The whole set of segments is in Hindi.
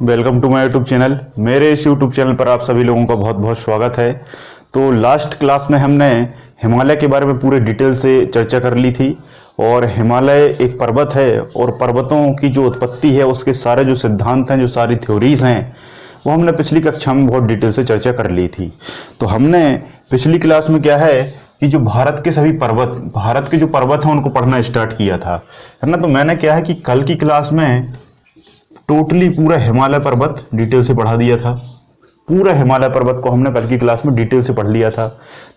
Welcome to my YouTube channel. मेरे इस यूट्यूब चैनल पर आप सभी लोगों का बहुत बहुत स्वागत है। तो लास्ट क्लास में हमने हिमालय के बारे में पूरे डिटेल से चर्चा कर ली थी और हिमालय एक पर्वत है और पर्वतों की जो उत्पत्ति है उसके सारे जो सिद्धांत हैं, जो सारी थ्योरीज हैं, वो हमने पिछली कक्षा में बहुत डिटेल से चर्चा कर ली थी। तो हमने पिछली क्लास में क्या है कि जो भारत के जो पर्वत हैं उनको पढ़ना स्टार्ट किया था, है ना। तो मैंने क्या है कि कल की क्लास में टोटली पूरा हिमालय पर्वत डिटेल से पढ़ा दिया था। पूरा हिमालय पर्वत को हमने कल की क्लास में डिटेल से पढ़ लिया था।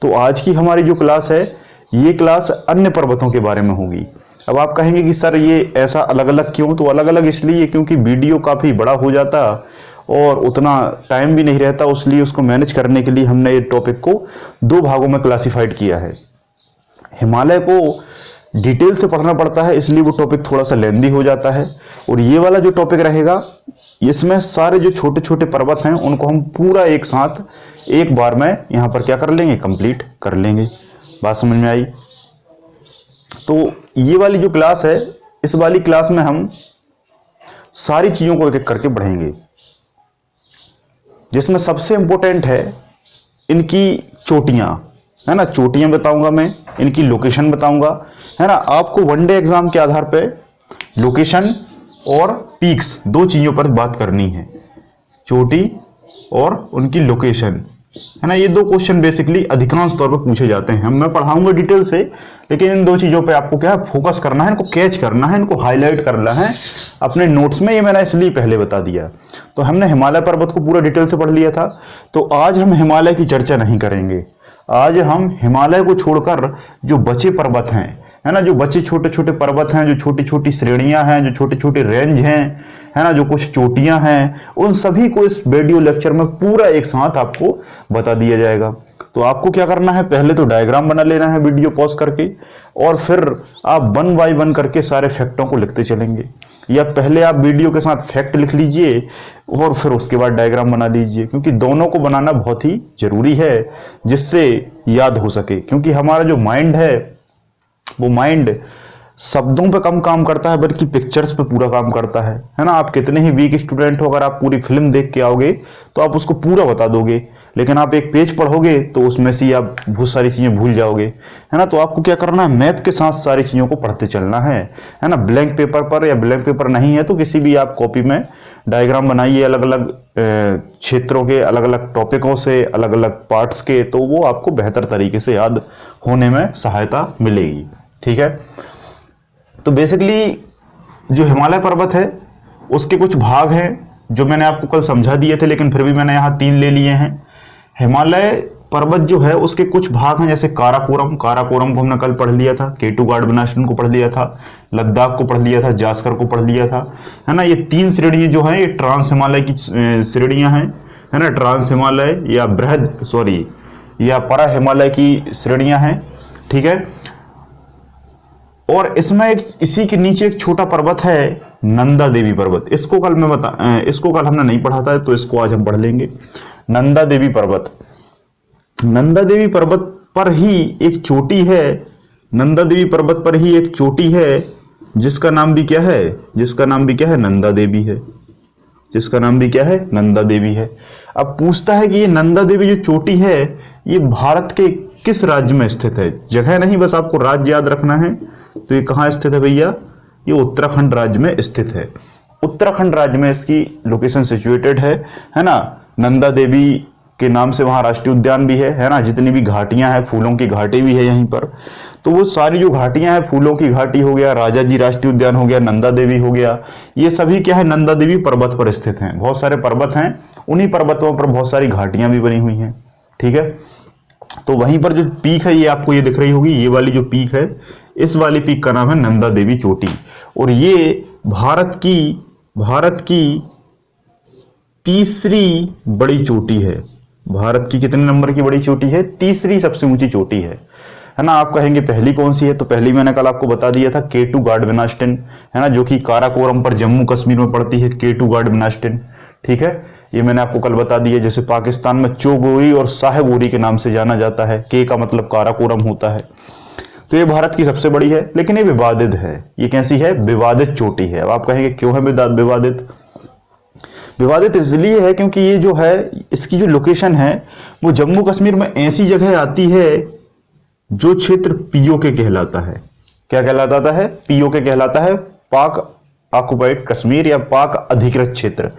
तो आज की हमारी जो क्लास है, ये क्लास अन्य पर्वतों के बारे में होगी। अब आप कहेंगे कि सर ये ऐसा अलग अलग क्यों? तो अलग अलग इसलिए क्योंकि वीडियो काफ़ी बड़ा हो जाता और उतना टाइम भी नहीं रहता, इसलिए उसको मैनेज करने के लिए हमने ये टॉपिक को दो भागों में क्लासिफाइड किया है। हिमालय को डिटेल से पढ़ना पड़ता है, इसलिए वो टॉपिक थोड़ा सा लेंदी हो जाता है। और ये वाला जो टॉपिक रहेगा, इसमें सारे जो छोटे छोटे पर्वत हैं उनको हम पूरा एक साथ एक बार में यहाँ पर क्या कर लेंगे, कंप्लीट कर लेंगे। बात समझ में आई? तो ये वाली जो क्लास है, इस वाली क्लास में हम सारी चीजों को एक एक करके बढ़ेंगे, जिसमें सबसे इंपॉर्टेंट है इनकी चोटियां, है ना। चोटियां बताऊंगा मैं, इनकी लोकेशन बताऊंगा, है ना। आपको वनडे एग्जाम के आधार पे लोकेशन और पीक्स दो चीजों पर बात करनी है, चोटी और उनकी लोकेशन, है ना। ये दो क्वेश्चन बेसिकली अधिकांश तौर पर पूछे जाते हैं। मैं पढ़ाऊंगा डिटेल से, लेकिन इन दो चीजों पे आपको क्या है, फोकस करना है, इनको कैच करना है, इनको हाईलाइट करना है अपने नोट्स में। ये मैंने इसलिए पहले बता दिया। तो हमने हिमालय पर्वत को पूरा डिटेल से पढ़ लिया था। तो आज हम हिमालय की चर्चा नहीं करेंगे। आज हम हिमालय को छोड़कर जो बचे पर्वत हैं, है ना, जो बचे छोटे छोटे पर्वत हैं, जो छोटी छोटी श्रेणियां हैं, जो छोटे छोटे रेंज हैं, है ना, जो कुछ चोटियां हैं, उन सभी को इस वीडियो लेक्चर में पूरा एक साथ आपको बता दिया जाएगा। तो आपको क्या करना है, पहले तो डायग्राम बना लेना है वीडियो पॉज करके, और फिर आप वन बाय वन करके सारे फैक्टों को लिखते चलेंगे। या पहले आप वीडियो के साथ फैक्ट लिख लीजिए और फिर उसके बाद डायग्राम बना लीजिए, क्योंकि दोनों को बनाना बहुत ही जरूरी है, जिससे याद हो सके। क्योंकि हमारा जो माइंड है, वो माइंड शब्दों पे कम काम करता है, बल्कि पिक्चर्स पे पूरा काम करता है ना। आप कितने ही वीक स्टूडेंट हो, अगर आप पूरी फिल्म देख के आओगे तो आप उसको पूरा बता दोगे, लेकिन आप एक पेज पढ़ोगे तो उसमें से आप बहुत सारी चीजें भूल जाओगे, है ना। तो आपको क्या करना है, मैप के साथ सारी चीजों को पढ़ते चलना है ना। ब्लैंक पेपर पर, या ब्लैंक पेपर नहीं है तो किसी भी आप कॉपी में डायग्राम बनाइए, अलग अलग क्षेत्रों के, अलग अलग टॉपिकों से, अलग अलग पार्ट्स के, तो वो आपको बेहतर तरीके से याद होने में सहायता मिलेगी। ठीक है। तो बेसिकली जो हिमालय पर्वत है उसके कुछ भाग हैं जो मैंने आपको कल समझा दिए थे, लेकिन फिर भी मैंने यहाँ 3 ले लिए हैं। हिमालय पर्वत जो है उसके कुछ भाग हैं, जैसे काराकोरम को हमने कल पढ़ लिया था, केटू गार्डबनाशन को पढ़ लिया था, लद्दाख को पढ़ लिया था, जास्कर को पढ़ लिया था, है ना। ये 3 श्रेणी जो हैं ये ट्रांस हिमालय की श्रेणियां हैं, है ना। ट्रांस हिमालय या परा हिमालय की श्रेणियां हैं। ठीक है। और इसमें इसी के नीचे एक छोटा पर्वत है, नंदा देवी पर्वत। इसको कल हमने नहीं पढ़ा था, तो इसको आज हम पढ़ लेंगे। नंदा देवी पर्वत पर ही एक चोटी है, नंदा देवी पर्वत पर ही एक चोटी है जिसका नाम भी क्या है, नंदा देवी है, जिसका नाम भी क्या है, नंदा देवी है। अब पूछता है कि ये नंदा देवी जो चोटी है, ये भारत के किस राज्य में स्थित है? जगह नहीं, बस आपको राज्य याद रखना है। तो ये कहाँ स्थित है भैया? ये उत्तराखंड राज्य में स्थित है। उत्तराखंड राज्य में इसकी लोकेशन सिचुएटेड है ना। नंदा देवी के नाम से वहां राष्ट्रीय उद्यान भी है ना। जितनी भी घाटियां हैं, फूलों की घाटी भी है यहीं पर। तो वो सारी जो घाटियां हैं, फूलों की घाटी हो गया, राजा जी राष्ट्रीय उद्यान हो गया, नंदा देवी हो गया, ये सभी क्या है, नंदा देवी पर्वत पर स्थित हैं। बहुत सारे पर्वत हैं, उन्हीं पर्वतों पर बहुत सारी घाटियां भी बनी हुई हैं। ठीक है। तो वहीं पर जो पीक है, ये आपको ये दिख रही होगी, ये वाली जो पीक है, इस वाली पीक का नाम है नंदा देवी चोटी। और ये भारत की तीसरी बड़ी चोटी है। भारत की कितने नंबर की बड़ी चोटी है? तीसरी सबसे ऊंची चोटी है ना। आप कहेंगे पहली कौन सी है? तो पहली मैंने कल आपको बता दिया था, केटू गार्डबनास्टन, है ना, जो कि काराकोरम पर जम्मू कश्मीर में पड़ती है, केटू गार्डबनास्टन। ठीक है। ये मैंने आपको कल बता दिया। जैसे पाकिस्तान में चोगोरी और साहेबोरी के नाम से जाना जाता है, के का मतलब काराकोरम होता है। तो ये भारत की सबसे बड़ी है, लेकिन ये विवादित है। ये कैसी है? विवादित चोटी है। अब आप कहेंगे क्यों है विवादित? विवादित इसलिए है क्योंकि ये जो है, इसकी जो लोकेशन है वो जम्मू कश्मीर में ऐसी जगह आती है जो क्षेत्र पीओके कहलाता है। क्या कहलाता है? पीओके कहलाता है, पाक ऑक्युपाइड कश्मीर या पाक अधिकृत क्षेत्र।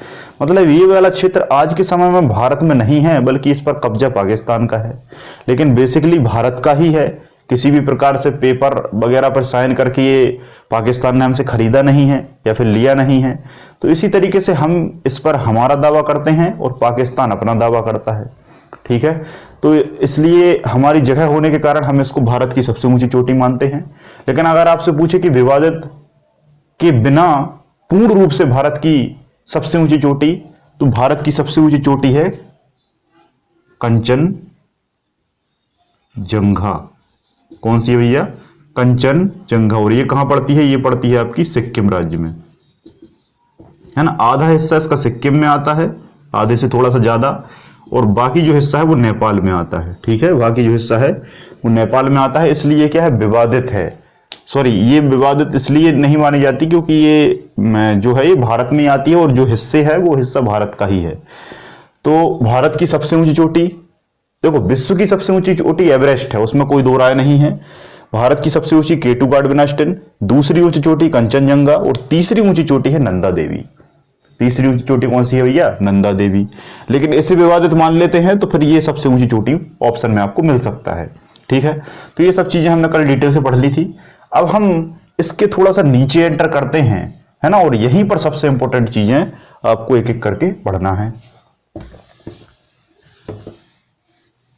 मतलब ये वाला क्षेत्र आज के समय में भारत में नहीं है, बल्कि इस पर कब्जा पाकिस्तान का है, लेकिन बेसिकली भारत का ही है। किसी भी प्रकार से पेपर वगैरह पर साइन करके ये पाकिस्तान ने हमसे खरीदा नहीं है या फिर लिया नहीं है। तो इसी तरीके से हम इस पर हमारा दावा करते हैं और पाकिस्तान अपना दावा करता है। ठीक है, तो इसलिए हमारी जगह होने के कारण हम इसको भारत की सबसे ऊंची चोटी मानते हैं। लेकिन अगर आपसे पूछे कि विवादित के बिना पूर्ण रूप से भारत की सबसे ऊंची चोटी, तो भारत की सबसे ऊंची चोटी है कंचनजंगा। कौन सी है भैया? कंचनजंगा। और ये कहां पड़ती है? ये पड़ती है आपकी सिक्किम राज्य में, है ना। आधा हिस्सा इसका सिक्किम में आता है, आधे से थोड़ा सा ज्यादा, और बाकी जो हिस्सा है वो नेपाल में आता है। ठीक है, बाकी जो हिस्सा है वो नेपाल में आता है। इसलिए क्या है, विवादित है। सॉरी, ये विवादित इसलिए नहीं मानी जाती क्योंकि ये जो है ये भारत में आती है और जो हिस्से है वो हिस्सा भारत का ही है। तो भारत की सबसे ऊंची चोटी, देखो विश्व की सबसे ऊंची चोटी एवरेस्ट है, उसमें कोई दो राय नहीं है। भारत की सबसे ऊंची केटू गार्डविनास्टन, दूसरी ऊंची चोटी कंचनजंगा, और तीसरी ऊंची चोटी है नंदा देवी। तीसरी ऊंची चोटी कौन सी है भैया? नंदा देवी। लेकिन इसे विवादित मान लेते हैं तो फिर ये सबसे ऊंची चोटी ऑप्शन में आपको मिल सकता है। ठीक है, तो ये सब चीजें हमने कल डिटेल से पढ़ ली थी। अब हम इसके थोड़ा सा नीचे एंटर करते हैं, है ना, और यहीं पर सबसे इंपॉर्टेंट चीजें आपको एक एक करके पढ़ना है।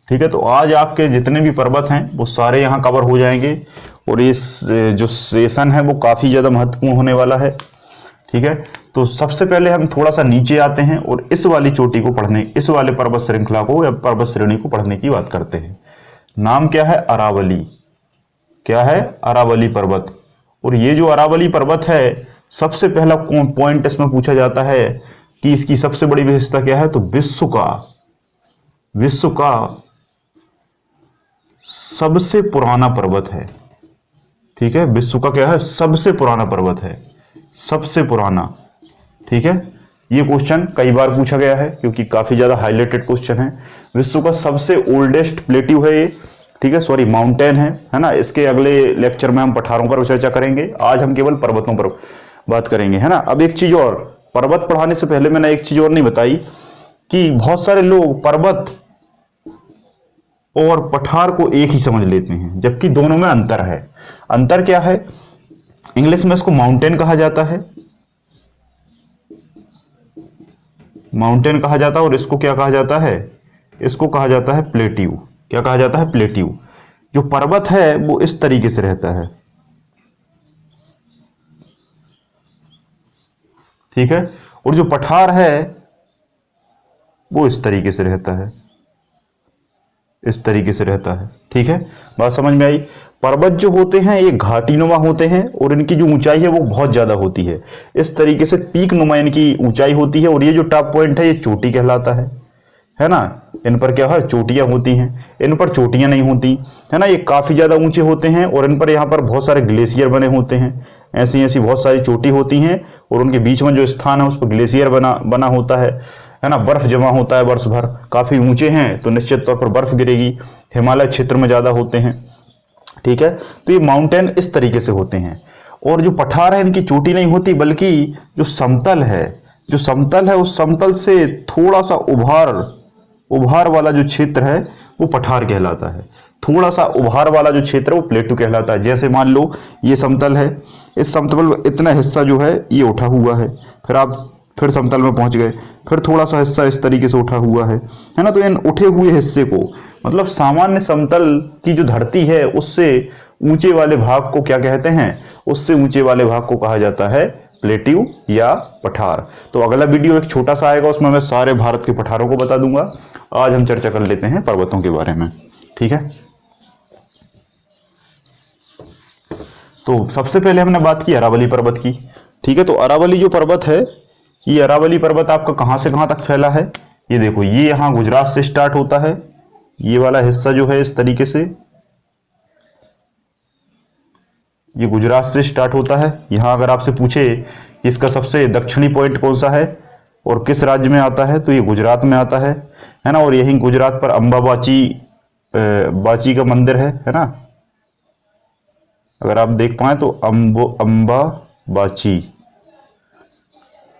ठीक है, तो आज आपके जितने भी पर्वत हैं वो सारे यहां कवर हो जाएंगे, और ये जो सेशन है वो काफी ज्यादा महत्वपूर्ण होने वाला है। ठीक है, तो सबसे पहले हम थोड़ा सा नीचे आते हैं और इस वाली चोटी को पढ़ने, इस वाले पर्वत श्रृंखला को या पर्वत श्रेणी को पढ़ने की बात करते हैं। नाम क्या है? अरावली। क्या है? अरावली पर्वत। और ये जो अरावली पर्वत है, सबसे पहला पॉइंट इसमें पूछा जाता है कि इसकी सबसे बड़ी विशेषता क्या है, तो विश्व का सबसे पुराना पर्वत है। ठीक है, विश्व का क्या है? सबसे पुराना पर्वत है, सबसे पुराना। ठीक है, ये क्वेश्चन कई बार पूछा गया है क्योंकि काफी ज्यादा हाईलाइटेड क्वेश्चन है। विश्व का सबसे ओल्डेस्ट प्लेट्यू है ये। ठीक है, सॉरी माउंटेन है ना। इसके अगले लेक्चर में हम पठारों पर चर्चा करेंगे, आज हम केवल पर्वतों पर बात करेंगे, है ना। अब एक चीज और, पर्वत पढ़ाने से पहले मैंने एक चीज और नहीं बताई कि बहुत सारे लोग पर्वत और पठार को एक ही समझ लेते हैं, जबकि दोनों में अंतर है। अंतर क्या है? इंग्लिश में इसको माउंटेन कहा जाता है, माउंटेन कहा जाता है, और इसको क्या कहा जाता है? इसको कहा जाता है प्लेट्यू। क्या कहा जाता है? प्लेट्यू। जो पर्वत है वो इस तरीके से रहता है। ठीक है, और जो पठार है वो इस तरीके से रहता है, इस तरीके से रहता है। ठीक है, बात समझ में आई। पर्वत जो होते हैं ये घाटीनुमा होते हैं और इनकी जो ऊंचाई है वो बहुत ज्यादा होती है, इस तरीके से पीक नुमा इनकी ऊंचाई होती है। और ये जो टॉप पॉइंट है ये चोटी कहलाता है ना। इन पर क्या है? चोटियां होती हैं, इन पर चोटियां नहीं होती, है ना। ये काफी ज्यादा ऊंचे होते हैं और इन पर यहाँ पर बहुत सारे ग्लेशियर बने होते हैं। ऐसी ऐसी बहुत सारी चोटी होती हैं और उनके बीच में जो स्थान है उस पर ग्लेशियर बना होता है ना। बर्फ जमा होता है वर्ष भर। काफी ऊंचे हैं तो निश्चित तौर पर बर्फ गिरेगी। हिमालय क्षेत्र में ज्यादा होते हैं। ठीक है, तो ये माउंटेन इस तरीके से होते हैं। और जो पठार है इनकी चोटी नहीं होती, बल्कि जो समतल है उस समतल से थोड़ा सा उभार वाला जो क्षेत्र है वो पठार कहलाता है। थोड़ा सा उभार वाला जो क्षेत्र है वो प्लेटू कहलाता है। जैसे मान लो ये समतल है, इस समतल में इतना हिस्सा जो है ये उठा हुआ है, फिर आप फिर समतल में पहुंच गए, फिर थोड़ा सा हिस्सा इस तरीके से उठा हुआ है ना। तो इन उठे हुए हिस्से को, मतलब सामान्य समतल की जो धरती है उससे ऊंचे वाले भाग को क्या कहते हैं? उससे ऊंचे वाले भाग को कहा जाता है प्लेट्यू या पठार। तो अगला वीडियो एक छोटा सा आएगा, उसमें मैं सारे भारत के पठारों को बता दूंगा। आज हम चर्चा कर लेते हैं पर्वतों के बारे में। ठीक है, तो सबसे पहले हमने बात की अरावली पर्वत की। ठीक है, तो अरावली जो पर्वत है, ये अरावली पर्वत आपका कहां से कहां तक फैला है? ये देखो, ये यहां गुजरात से स्टार्ट होता है, ये वाला हिस्सा जो है इस तरीके से, ये गुजरात से स्टार्ट होता है। यहां अगर आपसे पूछे कि इसका सबसे दक्षिणी पॉइंट कौन सा है, और किस राज्य में आता है? तो ये गुजरात में आता है ना। और यही गुजरात पर अंबाबाची बाची का मंदिर है ना। अगर आप देख पाए तो अंबाबाची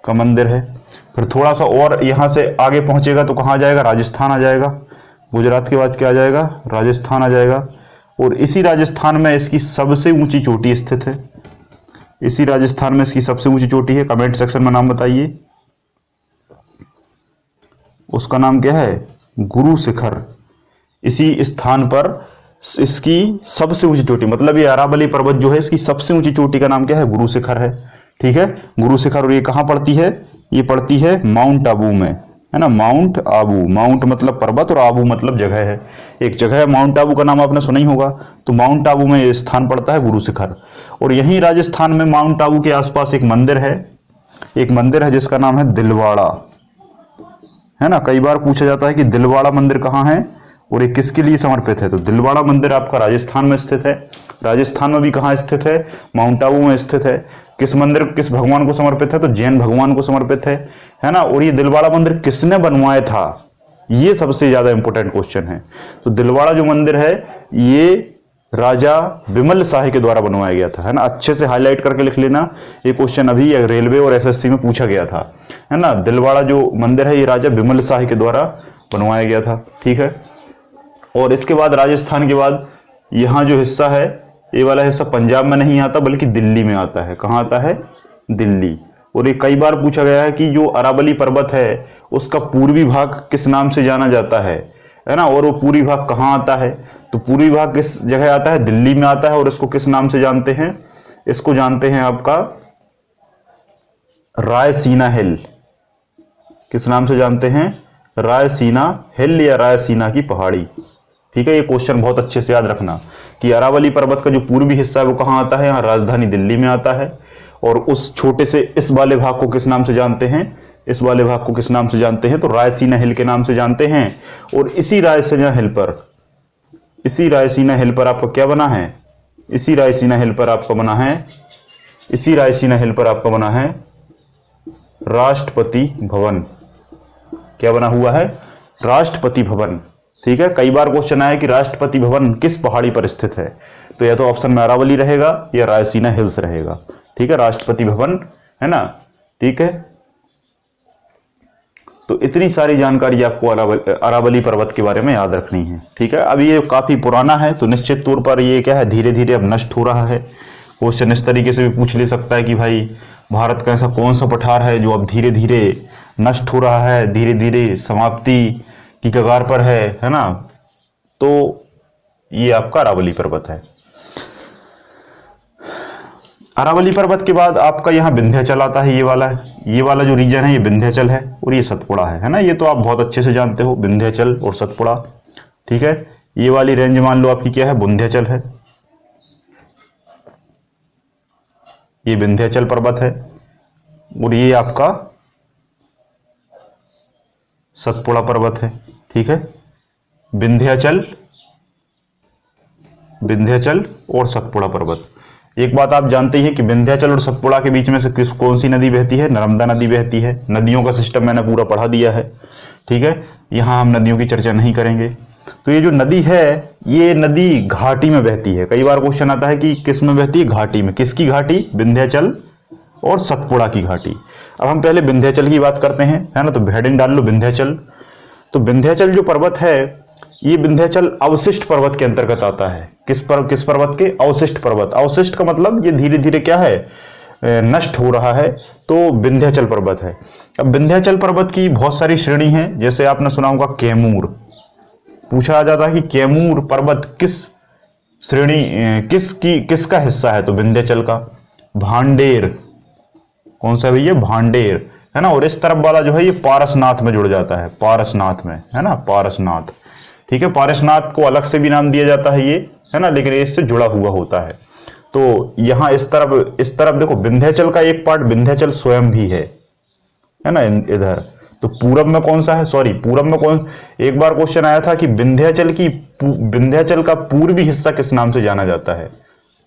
का मंदिर है। फिर थोड़ा सा और यहाँ से आगे पहुंचेगा तो कहाँ आ जाएगा? राजस्थान आ जाएगा। गुजरात के बाद क्या आ जाएगा? राजस्थान आ जाएगा। और इसी राजस्थान में इसकी सबसे ऊंची चोटी स्थित है। इसी राजस्थान में इसकी सबसे ऊंची चोटी है। कमेंट सेक्शन में नाम बताइए। उसका नाम क्या है? गुरु शिखर। इसी स्थान पर इसकी सबसे ऊंची चोटी, मतलब ये अरावली पर्वत जो है इसकी सबसे ऊंची चोटी का नाम क्या है? गुरु शिखर है। ठीक है, गुरु शिखर। और ये कहाँ पड़ती है? ये पड़ती है माउंट आबू में, है ना। माउंट आबू, माउंट मतलब पर्वत और आबू मतलब जगह है। एक जगह है माउंट आबू, का नाम आपने सुना ही होगा। तो माउंट आबू में ये स्थान पड़ता है गुरु शिखर। और यहीं राजस्थान में माउंट आबू के आसपास एक मंदिर है जिसका नाम है दिलवाड़ा, है ना। कई बार पूछा जाता है कि दिलवाड़ा मंदिर कहाँ है और ये किसके लिए समर्पित है? तो दिलवाड़ा मंदिर आपका राजस्थान में स्थित है। राजस्थान में भी कहाँ स्थित है? माउंट आबू में स्थित है। किस मंदिर, किस भगवान को समर्पित है? तो जैन भगवान को समर्पित है ना। और ये दिलवाड़ा मंदिर किसने बनवाया था? ये सबसे ज्यादा इंपॉर्टेंट क्वेश्चन है। तो दिलवाड़ा जो मंदिर है ये राजा बिमल शाही के द्वारा बनवाया गया था, है ना। अच्छे से हाईलाइट करके लिख लेना, ये क्वेश्चन अभी रेलवे और एसएससी में पूछा गया था, है ना। दिलवाड़ा जो मंदिर है ये राजा बिमल शाही के द्वारा बनवाया गया था। ठीक है। और इसके बाद राजस्थान के बाद यहाँ जो हिस्सा है, ये वाला हिस्सा पंजाब में नहीं आता बल्कि दिल्ली में आता है। कहाँ आता है? दिल्ली। और ये कई बार पूछा गया है कि जो अरावली पर्वत है उसका पूर्वी भाग किस नाम से जाना जाता है ना। और वो पूर्वी भाग कहाँ आता है? तो पूर्वी भाग किस जगह आता है? दिल्ली में आता है। और इसको किस नाम से जानते हैं? इसको जानते हैं आपका रायसीना हिल। किस नाम से जानते हैं? रायसीना हिल या रायसीना की पहाड़ी। ठीक है, ये क्वेश्चन बहुत अच्छे से याद रखना कि अरावली पर्वत का जो पूर्वी हिस्सा है वो कहाँ आता है? यहाँ राजधानी दिल्ली में आता है। और उस छोटे से इस वाले भाग को किस नाम से जानते हैं? इस वाले भाग को किस नाम से जानते हैं? तो रायसीना हिल के नाम से जानते हैं। और इसी रायसीना हिल पर आपका क्या बना है? इसी रायसीना हिल पर आपका बना है राष्ट्रपति भवन। क्या बना हुआ है? राष्ट्रपति भवन। ठीक है, कई बार क्वेश्चन आया कि राष्ट्रपति भवन किस पहाड़ी पर स्थित है? तो या तो ऑप्शन में अरावली रहेगा या रायसीना हिल्स रहेगा। ठीक है, राष्ट्रपति भवन, है ना। ठीक है, तो इतनी सारी जानकारी आपको अरावली पर्वत के बारे में याद रखनी है। ठीक है, अब ये काफी पुराना है तो निश्चित तौर पर ये क्या है, धीरे धीरे अब नष्ट हो रहा है। क्वेश्चन इस तरीके से भी पूछ ले सकता है कि भाई भारत का ऐसा कौन सा पठार है जो अब धीरे धीरे नष्ट हो रहा है, धीरे धीरे समाप्ति की कगार पर है ना। तो ये आपका अरावली पर्वत है। अरावली पर्वत के बाद आपका यहाँ विंध्याचल आता है। ये वाला जो रीजन है ये विंध्याचल है और ये सतपुड़ा है ना। ये तो आप बहुत अच्छे से जानते हो, विंध्याचल और सतपुड़ा। ठीक है, ये वाली रेंज मान लो आपकी क्या है, विंध्याचल है। ये विंध्याचल पर्वत है और ये आपका सतपुड़ा पर्वत है। ठीक है, विंध्याचल और सतपुड़ा पर्वत। एक बात आप जानते हैं कि विंध्याचल और सतपुड़ा के बीच में से कौन सी नदी बहती है? नर्मदा नदी बहती है। नदियों का सिस्टम मैंने पूरा पढ़ा दिया है। ठीक है, यहां हम नदियों की चर्चा नहीं करेंगे। तो ये जो नदी है ये नदी घाटी में बहती है। कई बार क्वेश्चन आता है कि किस में बहती है? घाटी में। किसकी घाटी? विंध्याचल और सतपुड़ा की घाटी। अब हम पहले विंध्याचल की बात करते हैं, है ना। तो हेडिंग डाल लो विंध्याचल। तो विंध्याचल जो पर्वत है ये विंध्याचल अवशिष्ट पर्वत के अंतर्गत आता है। किस पर्वत के? अवशिष्ट पर्वत। अवशिष्ट का मतलब ये धीरे धीरे क्या है, नष्ट हो रहा है, तो विंध्याचल पर्वत है। अब विंध्याचल पर्वत की बहुत सारी श्रेणी हैं, जैसे आपने सुना होगा कैमूर। पूछा जाता है कि कैमूर पर्वत किस श्रेणी किसका हिस्सा है? तो विंध्याचल का। भांडेर, कौन सा भैया? भांडेर, है ना। और इस तरफ वाला जो है ये पारसनाथ में जुड़ जाता है, पारसनाथ में, है ना, पारसनाथ। ठीक है, पारसनाथ को अलग से भी नाम दिया जाता है ये, है ना, लेकिन इससे जुड़ा हुआ होता है। तो यहां इस तरफ देखो विंध्याचल का एक पार्ट विंध्याचल स्वयं भी है ना इधर। तो पूरब में कौन सा है? सॉरी, पूरब में कौन? एक बार क्वेश्चन आया था कि विंध्याचल का पूर्वी हिस्सा किस नाम से जाना जाता है?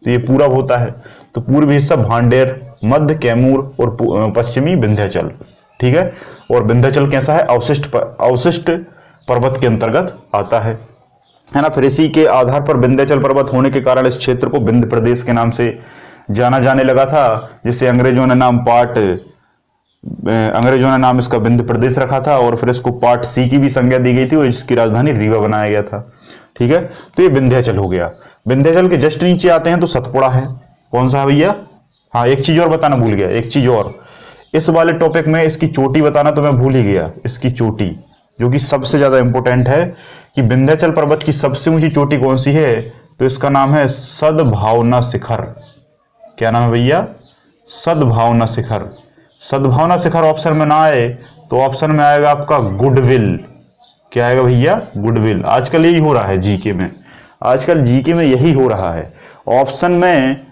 तो ये पूरब होता है। तो पूर्वी हिस्सा भांडेर, मध्य कैमूर और पश्चिमी विंध्याचल। ठीक है। और विंध्याचल कैसा है, अवशिष्ट पर्वत के अंतर्गत आता है ना। फिर इसी के आधार पर विंध्याचल पर्वत होने के कारण इस क्षेत्र को विंध्य प्रदेश के नाम से जाना जाने लगा था, जिसे अंग्रेजों ने नाम इसका विंध्य प्रदेश रखा था, और फिर इसको पार्ट सी की भी संज्ञा दी गई थी और इसकी राजधानी रीवा बनाया गया था। ठीक है, तो ये विंध्याचल हो गया। विंध्याचल के जस्ट नीचे आते हैं तो सतपुड़ा है। कौन सा है भैया? हाँ, एक चीज और बताना भूल गया, एक चीज और, इस वाले टॉपिक में इसकी चोटी बताना तो मैं भूल ही गया। इसकी चोटी जो कि सबसे ज्यादा इंपॉर्टेंट है कि विंध्याचल पर्वत की सबसे ऊंची चोटी कौन सी है, तो इसका नाम है सद्भावना शिखर। क्या नाम है भैया? सद्भावना शिखर। सद्भावना शिखर ऑप्शन में ना आए तो ऑप्शन में आएगा आपका गुडविल। क्या आएगा भैया? गुडविल। आजकल यही हो रहा है जीके में, आजकल जीके में यही हो रहा है, ऑप्शन में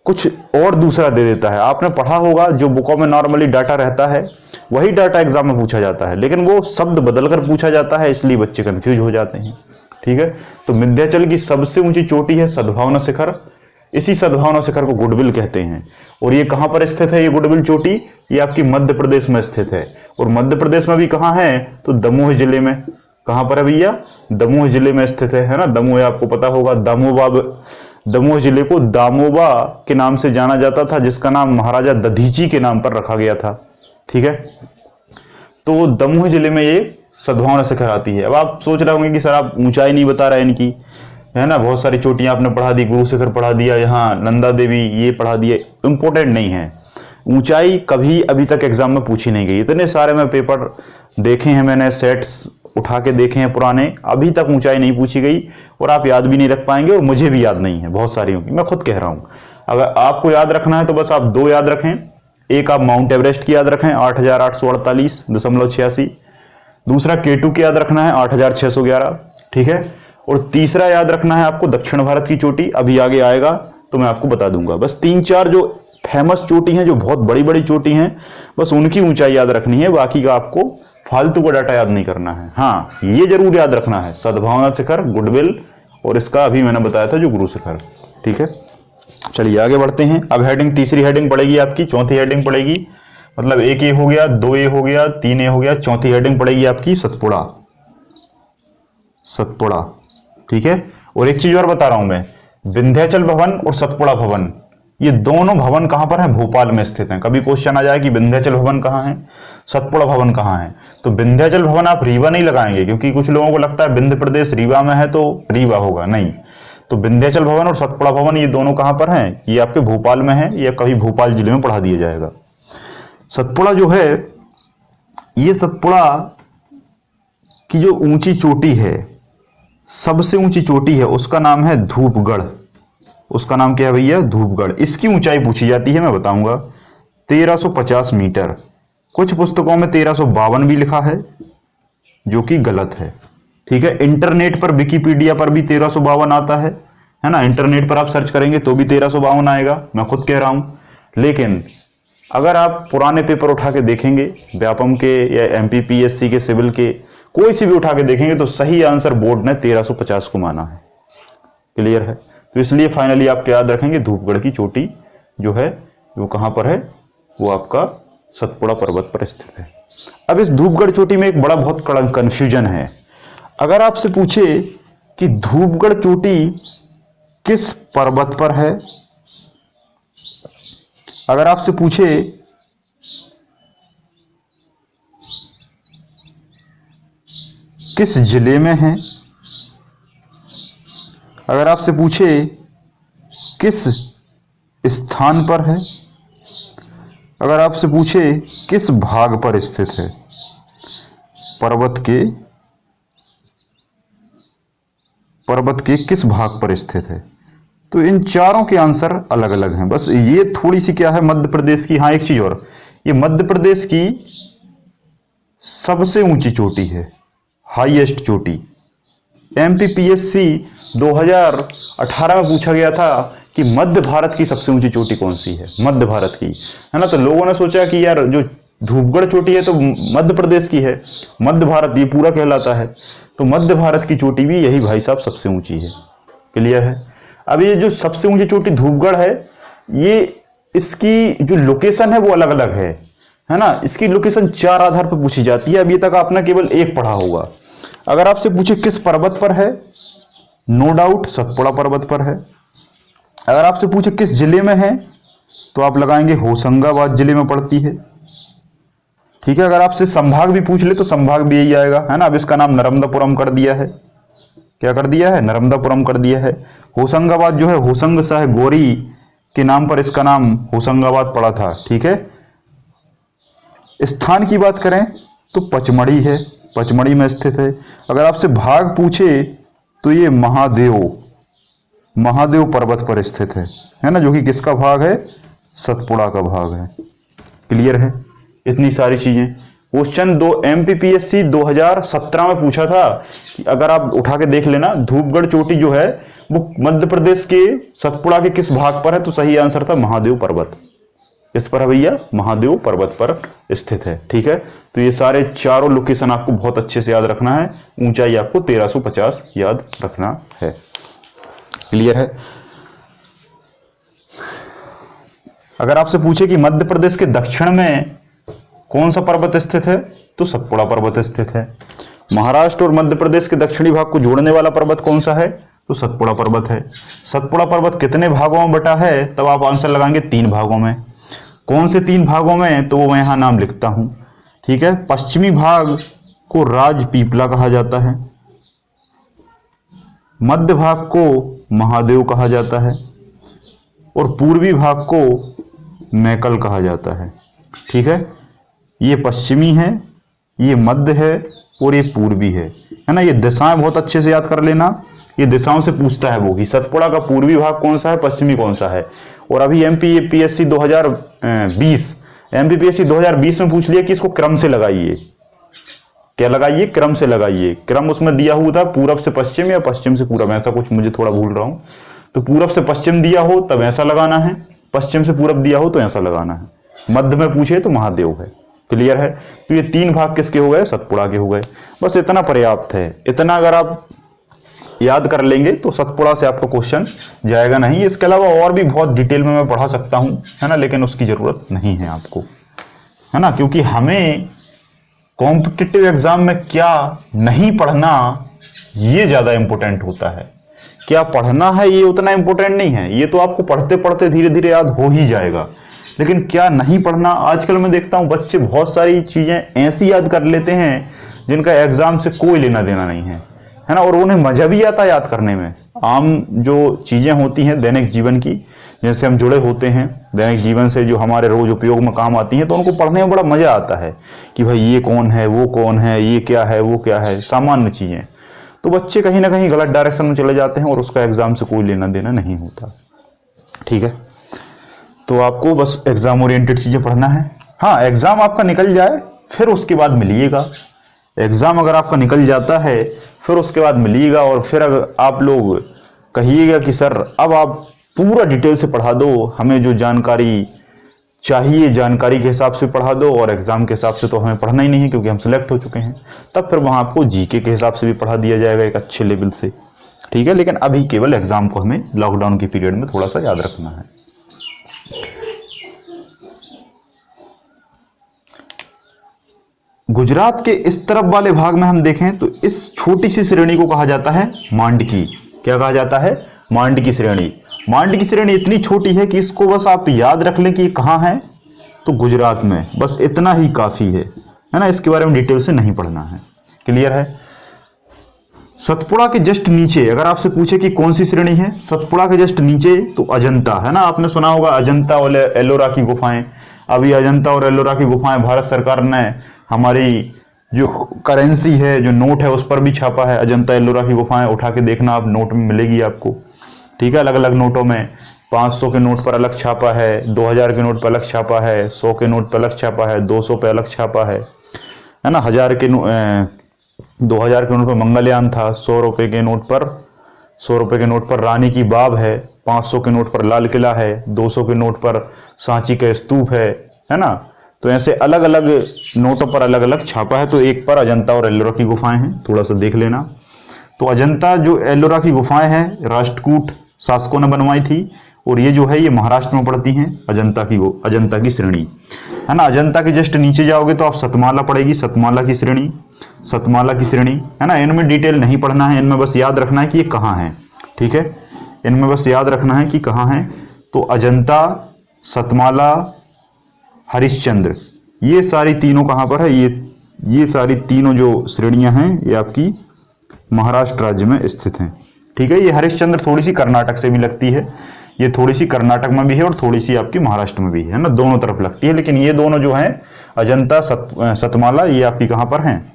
कुछ और दूसरा दे देता है। आपने पढ़ा होगा जो बुकों में नॉर्मली डाटा रहता है वही डाटा एग्जाम में पूछा जाता है, लेकिन वो शब्द बदलकर पूछा जाता है, इसलिए बच्चे कंफ्यूज हो जाते हैं। ठीक है, तो विंध्याचल की सबसे ऊंची चोटी है सद्भावना शिखर। इसी सद्भावना शिखर को गुडविल कहते हैं। और ये कहां पर स्थित है? ये गुडविल चोटी ये आपकी मध्य प्रदेश में स्थित है। और मध्य प्रदेश में भी कहां है? तो दमोह जिले में। कहां पर है भैया? दमोह जिले में स्थित है ना। दमोह आपको पता होगा, दमोह जिले को दामोबा के नाम से जाना जाता था, जिसका नाम महाराजा दधीची के नाम पर रखा गया था। ठीक है, तो दमोह जिले में ये सद्भावना शिखर आती है। अब आप सोच रहे होंगे कि सर आप ऊंचाई नहीं बता रहे इनकी, है ना, बहुत सारी चोटियां आपने पढ़ा दी, गुरु शिखर पढ़ा दिया, यहाँ नंदा देवी ये पढ़ा दिया, इंपॉर्टेंट नहीं है। ऊंचाई कभी अभी तक एग्जाम में पूछी नहीं गई। इतने सारे मैं पेपर देखे हैं, मैंने सेट्स उठा के देखे हैं पुराने, अभी तक ऊंचाई नहीं पूछी गई और आप याद भी नहीं रख पाएंगे, और मुझे भी याद नहीं है बहुत सारी होंगी, मैं खुद कह रहा हूं। अगर आपको याद रखना है तो बस आप दो याद रखें। एक आप माउंट एवरेस्ट की याद रखें 8,848.86। दूसरा K2 की याद रखना है 8,611। ठीक है, और तीसरा याद रखना है आपको दक्षिण भारत की चोटी, अभी आगे आएगा तो मैं आपको बता दूंगा। बस 3-4 जो फेमस चोटी हैं, जो बहुत बड़ी बड़ी चोटी हैं, बस उनकी ऊंचाई याद रखनी है, बाकी का आपको फालतू का डाटा याद नहीं करना है। हाँ, ये जरूर याद रखना है सद्भावना शिखर, गुडविल, और इसका अभी मैंने बताया था जो गुरु शिखर। ठीक है, चलिए आगे बढ़ते हैं। अब हेडिंग, तीसरी हेडिंग पड़ेगी आपकी, चौथी हेडिंग पड़ेगी, मतलब 1 ए हो गया, 2 ए हो गया, 3 ए हो गया, चौथी हेडिंग पड़ेगी आपकी सतपुड़ा। सतपुड़ा, ठीक है। और एक चीज और बता रहा हूं मैं, विंध्याचल भवन और सतपुड़ा भवन, ये दोनों भवन कहां पर हैं? भोपाल में स्थित हैं। कभी क्वेश्चन आ जाए कि विंध्याचल भवन कहां है, सतपुड़ा भवन कहां है, तो विंध्याचल भवन आप रीवा नहीं लगाएंगे, क्योंकि कुछ लोगों को लगता है विंध्य प्रदेश रीवा में है तो रीवा होगा, नहीं। तो विंध्याचल भवन और सतपुड़ा भवन ये दोनों कहां पर हैं? ये आपके भोपाल में है, या कभी भोपाल जिले में पढ़ा दिया जाएगा। सतपुड़ा जो है, ये सतपुड़ा की जो ऊंची चोटी है, सबसे ऊंची चोटी है, उसका नाम है धूपगढ़। उसका नाम क्या है भैया? धूपगढ़। इसकी ऊंचाई पूछी जाती है, मैं बताऊंगा, 1350 मीटर। कुछ पुस्तकों में 1352 भी लिखा है, जो कि गलत है। ठीक है, इंटरनेट पर, विकिपीडिया पर भी 1352 आता है ना। इंटरनेट पर आप सर्च करेंगे तो भी 1352 आएगा, मैं खुद कह रहा हूं। लेकिन अगर आप पुराने पेपर उठा के देखेंगे, व्यापम के या MPPSC के, सिविल के, कोई सी भी उठा के देखेंगे, तो सही आंसर बोर्ड ने 1350 को माना है। क्लियर है? तो इसलिए फाइनली आप याद रखेंगे धूपगढ़ की चोटी जो है वो कहां पर है? वो आपका सतपुड़ा पर्वत पर स्थित है। अब इस धूपगढ़ चोटी में एक बड़ा बहुत कंफ्यूजन है। अगर आपसे पूछे कि धूपगढ़ चोटी किस पर्वत पर है, अगर आपसे पूछे किस जिले में है, अगर आपसे पूछे किस स्थान पर है, अगर आपसे पूछे किस भाग पर स्थित है, पर्वत के किस भाग पर स्थित है, तो इन चारों के आंसर अलग अलग हैं। बस ये थोड़ी सी क्या है, मध्य प्रदेश की, हाँ एक चीज और, ये मध्य प्रदेश की सबसे ऊंची चोटी है, हाईएस्ट चोटी। MPPSC 2018 में पूछा गया था कि मध्य भारत की सबसे ऊंची चोटी कौन सी है, मध्य भारत की, है ना। तो लोगों ने सोचा कि यार जो धूपगढ़ चोटी है तो मध्य प्रदेश की है, मध्य भारत ये पूरा कहलाता है, तो मध्य भारत की चोटी भी यही भाई साहब सबसे ऊंची है। क्लियर है? अब ये जो सबसे ऊंची चोटी धूपगढ़ है, ये इसकी जो लोकेशन है वो अलग अलग है। है ना, इसकी लोकेशन 4 आधार पर पूछी जाती है। अभी तक आपने केवल एक पढ़ा होगा। अगर आपसे पूछे किस पर्वत पर है, नो डाउट सतपुड़ा पर्वत पर है। अगर आपसे पूछे किस जिले में है, तो आप लगाएंगे होशंगाबाद जिले में पड़ती है। ठीक है, अगर आपसे संभाग भी पूछ ले तो संभाग भी यही आएगा, है ना। अब इसका नाम नर्मदापुरम कर दिया है। क्या कर दिया है? नर्मदापुरम कर दिया है। होशंगाबाद जो है, होशंग शाह गौरी के नाम पर इसका नाम होशंगाबाद पड़ा था। ठीक है, स्थान की बात करें तो पचमढ़ी है, पचमढ़ी में स्थित है। अगर आपसे भाग पूछे तो ये महादेव पर्वत पर स्थित है ना, जो कि किसका भाग है? सतपुड़ा का भाग है। क्लियर है? इतनी सारी चीजें। क्वेश्चन दो MPPSC 2017 में पूछा था कि अगर आप उठा के देख लेना, धूपगढ़ चोटी जो है वो मध्य प्रदेश के सतपुड़ा के किस भाग पर है, तो सही आंसर था महादेव पर्वत। इस पर है भैया, महादेव पर्वत पर स्थित है। ठीक है, तो ये सारे चारों लोकेशन आपको बहुत अच्छे से याद रखना है। ऊंचाई आपको 1350 याद रखना है। क्लियर है? अगर आपसे पूछे कि मध्य प्रदेश के दक्षिण में कौन सा पर्वत स्थित है, तो सतपुड़ा पर्वत स्थित है। महाराष्ट्र और मध्य प्रदेश के दक्षिणी भाग को जोड़ने वाला पर्वत कौन सा है, तो सतपुड़ा पर्वत है। सतपुड़ा पर्वत कितने भागों में बटा है, तब आप आंसर लगाएंगे 3 भागों में। कौन से 3 भागों में, तो वो मैं यहां नाम लिखता हूं। ठीक है, पश्चिमी भाग को राजपीपला कहा जाता है, मध्य भाग को महादेव कहा जाता है, और पूर्वी भाग को मैकल कहा जाता है। ठीक है, ये पश्चिमी है, ये मध्य है, और ये पूर्वी है ना। ये दिशाएं बहुत अच्छे से याद कर लेना, ये दिशाओं से पूछता है वो कि सतपुड़ा का पूर्वी भाग कौन सा है, पश्चिमी कौन सा है। और अभी MPPSC 2020 में पूछ लिया कि इसको क्रम से लगाइए। क्या लगाइए? क्रम से लगाइए। क्रम उसमें दिया हुआ था पूरब से पश्चिम या पश्चिम से पूरब, ऐसा कुछ, मुझे थोड़ा भूल रहा हूं। तो पूरब से पश्चिम दिया हो तब ऐसा लगाना है, पश्चिम से पूरब दिया हो तो ऐसा लगाना है, मध्य में पूछे तो महादेव है। क्लियर है? तो ये 3 भाग किसके हो गए? सतपुड़ा के हो गए। बस इतना पर्याप्त है। इतना अगर आप याद कर लेंगे तो सतपुड़ा से आपका क्वेश्चन जाएगा नहीं। इसके अलावा और भी बहुत डिटेल में मैं पढ़ा सकता हूं, है ना, लेकिन उसकी जरूरत नहीं है आपको, है ना, क्योंकि हमें कॉम्पिटिटिव एग्जाम में क्या नहीं पढ़ना ये ज्यादा इंपॉर्टेंट होता है। क्या पढ़ना है ये उतना इंपॉर्टेंट नहीं है, ये तो आपको पढ़ते पढ़ते धीरे धीरे याद हो ही जाएगा। लेकिन क्या नहीं पढ़ना, आजकल मैं देखता हूं बच्चे बहुत सारी चीजें ऐसी याद कर लेते हैं जिनका एग्जाम से कोई लेना देना नहीं है, है ना, और उन्हें मजा भी आता है याद करने में। आम जो चीजें होती हैं दैनिक जीवन की, जैसे हम जुड़े होते हैं दैनिक जीवन से, जो हमारे रोज उपयोग में काम आती हैं, तो उनको पढ़ने में बड़ा मजा आता है कि भाई ये कौन है, वो कौन है, ये क्या है, वो क्या है, सामान्य चीजें। तो बच्चे कहीं ना कहीं गलत डायरेक्शन में चले जाते हैं और उसका एग्जाम से कोई लेना देना नहीं होता। ठीक है, तो आपको बस एग्जाम ओरिएंटेड चीजें पढ़ना है। हाँ, एग्जाम आपका निकल जाए फिर उसके बाद मिलिएगा। एग्जाम अगर आपका निकल जाता है फिर उसके बाद मिलिएगा, और फिर अगर आप लोग कहिएगा कि सर अब आप पूरा डिटेल से पढ़ा दो, हमें जो जानकारी चाहिए जानकारी के हिसाब से पढ़ा दो, और एग्जाम के हिसाब से तो हमें पढ़ना ही नहीं है क्योंकि हम सिलेक्ट हो चुके हैं, तब फिर वहां आपको जीके के हिसाब से भी पढ़ा दिया जाएगा एक अच्छे लेवल से। ठीक है, लेकिन अभी केवल एग्जाम को हमें लॉकडाउन की पीरियड में थोड़ा सा याद रखना है। गुजरात के इस तरफ वाले भाग में हम देखें तो इस छोटी सी श्रेणी को कहा जाता है मांडकी। क्या कहा जाता है? मांडकी श्रेणी। मांडकी श्रेणी इतनी छोटी है कि इसको बस आप याद रख लें कि ये कहां है, तो गुजरात में, बस इतना ही काफी है ना। इसके बारे में डिटेल से नहीं पढ़ना है। क्लियर है? सतपुड़ा के जस्ट नीचे अगर आपसे पूछे कि कौन सी श्रेणी है, सतपुड़ा के जस्ट नीचे तो अजंता है ना। आपने सुना होगा अजंता और एलोरा की गुफाएं। अभी अजंता और एलोरा की गुफाएं भारत सरकार ने हमारी जो करेंसी है, जो नोट है, उस पर भी छापा है। अजंता एलोरा की गुफाएं उठा के देखना, आप नोट में मिलेगी आपको। ठीक है, अलग अलग नोटों में 500 के नोट पर अलग छापा है, 2000 के नोट पर अलग छापा है, 100 के नोट पर अलग छापा है, 200 पे अलग छापा है ना। 2000 के नोट पर मंगलयान था, 100 रुपए के नोट पर रानी की बाब है, 500 के नोट पर लाल किला है, 200 के नोट पर सांची का स्तूप है ना। तो ऐसे अलग अलग नोटों पर अलग अलग छापा है। तो एक पर अजंता और एलोरा की गुफाएं हैं, थोड़ा सा देख लेना। तो अजंता जो एलोरा की गुफाएं हैं राष्ट्रकूट शासकों ने बनवाई थी, और ये जो है ये महाराष्ट्र में पड़ती हैं, अजंता की श्रेणी, है ना। अजंता के जस्ट नीचे जाओगे तो आप सतमाला पड़ेगी, सतमाला की श्रेणी, सतमाला की श्रेणी, है ना। इनमें डिटेल नहीं पढ़ना है, इनमें बस याद रखना है कि ये कहाँ है, ठीक है। इनमें बस याद रखना है कि कहाँ है। तो अजंता, सतमाला, हरिश्चंद्र, ये सारी तीनों कहाँ पर है, ये सारी तीनों जो श्रेणियां हैं ये आपकी महाराष्ट्र राज्य में स्थित हैं, ठीक है। ये हरिश्चंद्र थोड़ी सी कर्नाटक से भी लगती है, ये थोड़ी सी कर्नाटक में भी है और थोड़ी सी आपकी महाराष्ट्र में भी है ना, दोनों तरफ लगती है। लेकिन ये दोनों जो हैं अजंता, सतमाला, ये आपकी कहाँ पर हैं,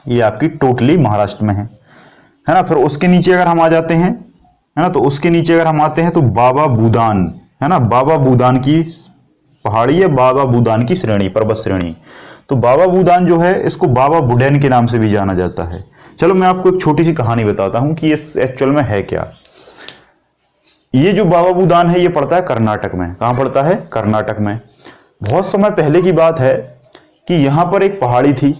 ये आपकी टोटली महाराष्ट्र में है ना। फिर उसके नीचे अगर हम आ जाते हैं, है ना, तो उसके नीचे अगर हम आते हैं तो बाबा बूदान, है ना, बाबा बूदान की पहाड़ी है, बाबा बूदान की श्रेणी, पर्वत श्रेणी। तो बाबा बूदान जो है इसको बाबा बुडैन के नाम से भी जाना जाता है। चलो मैं आपको एक छोटी सी कहानी बताता हूं कि ये एक्चुअल में है क्या। ये जो बाबा बूदान है ये पड़ता है कर्नाटक में। कहां पड़ता है, कर्नाटक में। बहुत समय पहले की बात है कि यहां पर एक पहाड़ी थी,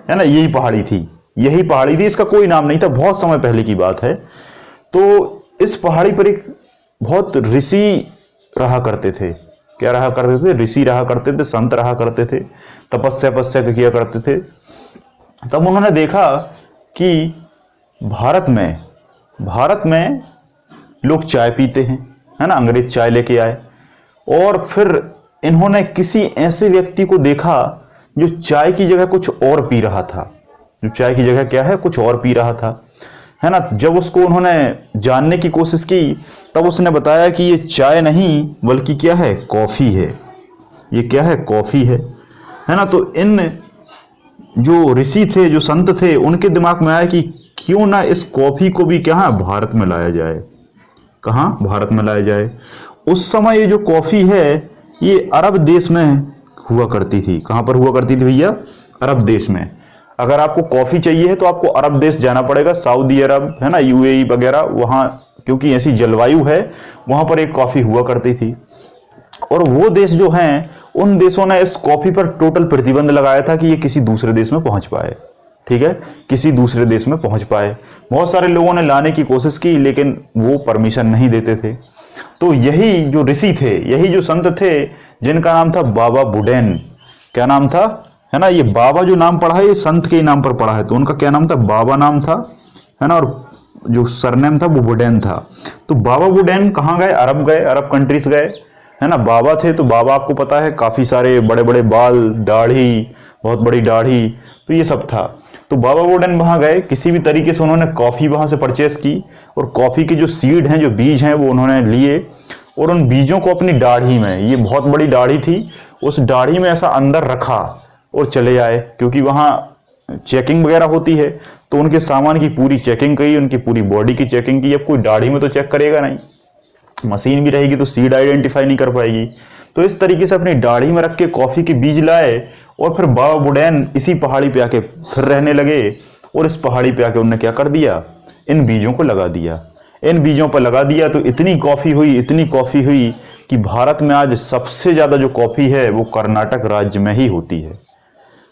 है ना, यही पहाड़ी थी, इसका कोई नाम नहीं था, बहुत समय पहले की बात है। तो इस पहाड़ी पर एक बहुत ऋषि रहा करते थे। क्या रहा करते थे, ऋषि रहा करते थे, संत रहा करते थे, तपस्या किया करते थे। तब उन्होंने देखा कि भारत में लोग चाय पीते हैं, है ना, अंग्रेज चाय लेके आए और फिर इन्होंने किसी ऐसे व्यक्ति को देखा जो चाय की जगह कुछ और पी रहा था, जो चाय की जगह क्या है, कुछ और पी रहा था, है ना। जब उसको उन्होंने जानने की कोशिश की तब उसने बताया कि ये चाय नहीं बल्कि क्या है, कॉफी है, ये क्या है, कॉफी है ना। तो इन जो ऋषि थे, जो संत थे, उनके दिमाग में आया कि क्यों ना इस कॉफी को भी क्या भारत में लाया जाए। कहाँ, भारत में लाया जाए। उस समय ये जो कॉफी है ये अरब देश में हुआ करती थी। कहाँ पर हुआ करती थी भैया, अरब देश में। अगर आपको कॉफी चाहिए है तो आपको अरब देश जाना पड़ेगा, सऊदी अरब, है ना, यूएई वगैरह, वहां क्योंकि ऐसी जलवायु है वहां पर एक कॉफी हुआ करती थी। और वो देश जो हैं उन देशों ने इस कॉफी पर टोटल प्रतिबंध लगाया था कि ये किसी दूसरे देश में पहुंच पाए, ठीक है, किसी दूसरे देश में पहुंच पाए। बहुत सारे लोगों ने लाने की कोशिश की लेकिन वो परमिशन नहीं देते थे। तो यही जो ऋषि थे, यही जो संत थे, जिनका नाम था बाबा बुडैन। क्या नाम था, है ना, ये बाबा जो नाम पढ़ा है ये संत के नाम पर पढ़ा है, तो उनका क्या नाम था, बाबा नाम था, है ना, और जो सरनेम था वो बुडैन था। तो बाबा बुडैन कहाँ गए, अरब गए, अरब कंट्रीज गए, है ना। बाबा थे तो बाबा आपको पता है काफी सारे बड़े बड़े बाल, दाढ़ी, बहुत बड़ी दाढ़ी, तो ये सब था। तो बाबा बुडैन वहां गए, किसी भी तरीके से उन्होंने कॉफी वहां से परचेस की और कॉफी के जो सीड हैं, जो बीज हैं, वो उन्होंने लिए और उन बीजों को अपनी दाढ़ी में, ये बहुत बड़ी दाढ़ी थी, उस दाढ़ी में ऐसा अंदर रखा और चले आए, क्योंकि वहां चेकिंग वगैरह होती है। तो उनके सामान की पूरी चेकिंग की, उनकी पूरी बॉडी की चेकिंग की। अब कोई दाढ़ी में तो चेक करेगा नहीं, मशीन भी रहेगी तो सीड आइडेंटिफाई नहीं कर पाएगी। तो इस तरीके से अपनी दाढ़ी में रख के कॉफी के बीज लाए और फिर बाबा बुडैन इसी पहाड़ी पे आके फिर रहने लगे और इस पहाड़ी पे आके उन्होंने क्या कर दिया, इन बीजों को लगा दिया। इन बीजों पर लगा दिया तो इतनी कॉफी हुई कि भारत में आज सबसे ज्यादा जो कॉफी है वो कर्नाटक राज्य में ही होती है।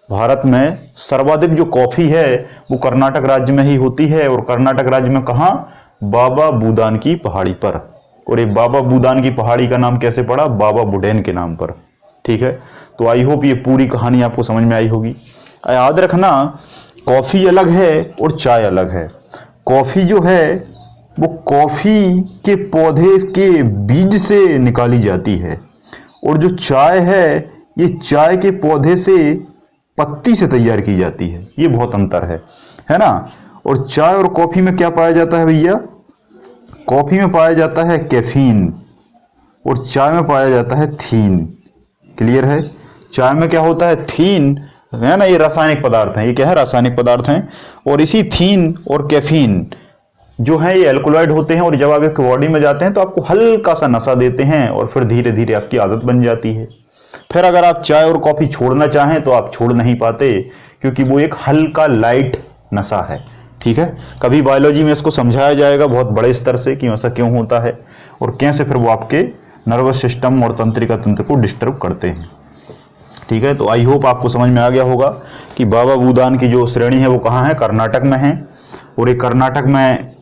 भारत में सर्वाधिक जो कॉफी है वो कर्नाटक राज्य में ही होती है। और कर्नाटक राज्य में कहां, बाबा बूदान की पहाड़ी पर। और ये बाबा बूदान की पहाड़ी का नाम कैसे पड़ा, बाबा बुडैन के नाम पर, ठीक है। तो आई होप ये पूरी कहानी आपको समझ में आई होगी। याद रखना, कॉफी अलग है और चाय अलग है। कॉफी जो है वो कॉफी के पौधे के बीज से निकाली जाती है और जो चाय है ये चाय के पौधे से पत्ती से तैयार की जाती है। ये बहुत अंतर है ना। और चाय और कॉफी में क्या पाया जाता है भैया, कॉफी में पाया जाता है कैफीन और चाय में पाया जाता है थीन। क्लियर है, चाय में क्या होता है, थीन, है ना, ये रासायनिक पदार्थ हैं, ये क्या है, रासायनिक पदार्थ हैं। और इसी थीन और कैफीन जो है ये एल्कोलॉइड होते हैं और जब आप एक बॉडी में जाते हैं तो आपको हल्का सा नशा देते हैं और फिर धीरे धीरे आपकी आदत बन जाती है। फिर अगर आप चाय और कॉफी छोड़ना चाहें तो आप छोड़ नहीं पाते, क्योंकि वो एक हल्का लाइट नशा है, ठीक है। कभी बायोलॉजी में इसको समझाया जाएगा बहुत बड़े स्तर से कि ऐसा क्यों होता है और कैसे फिर वो आपके नर्वस सिस्टम और तंत्रिका तंत्र को डिस्टर्ब करते हैं, ठीक है। तो आई होप आपको समझ में आ गया होगा कि बाबा बूदान की जो श्रेणी है वो कहाँ है, कर्नाटक में है। और ये कर्नाटक में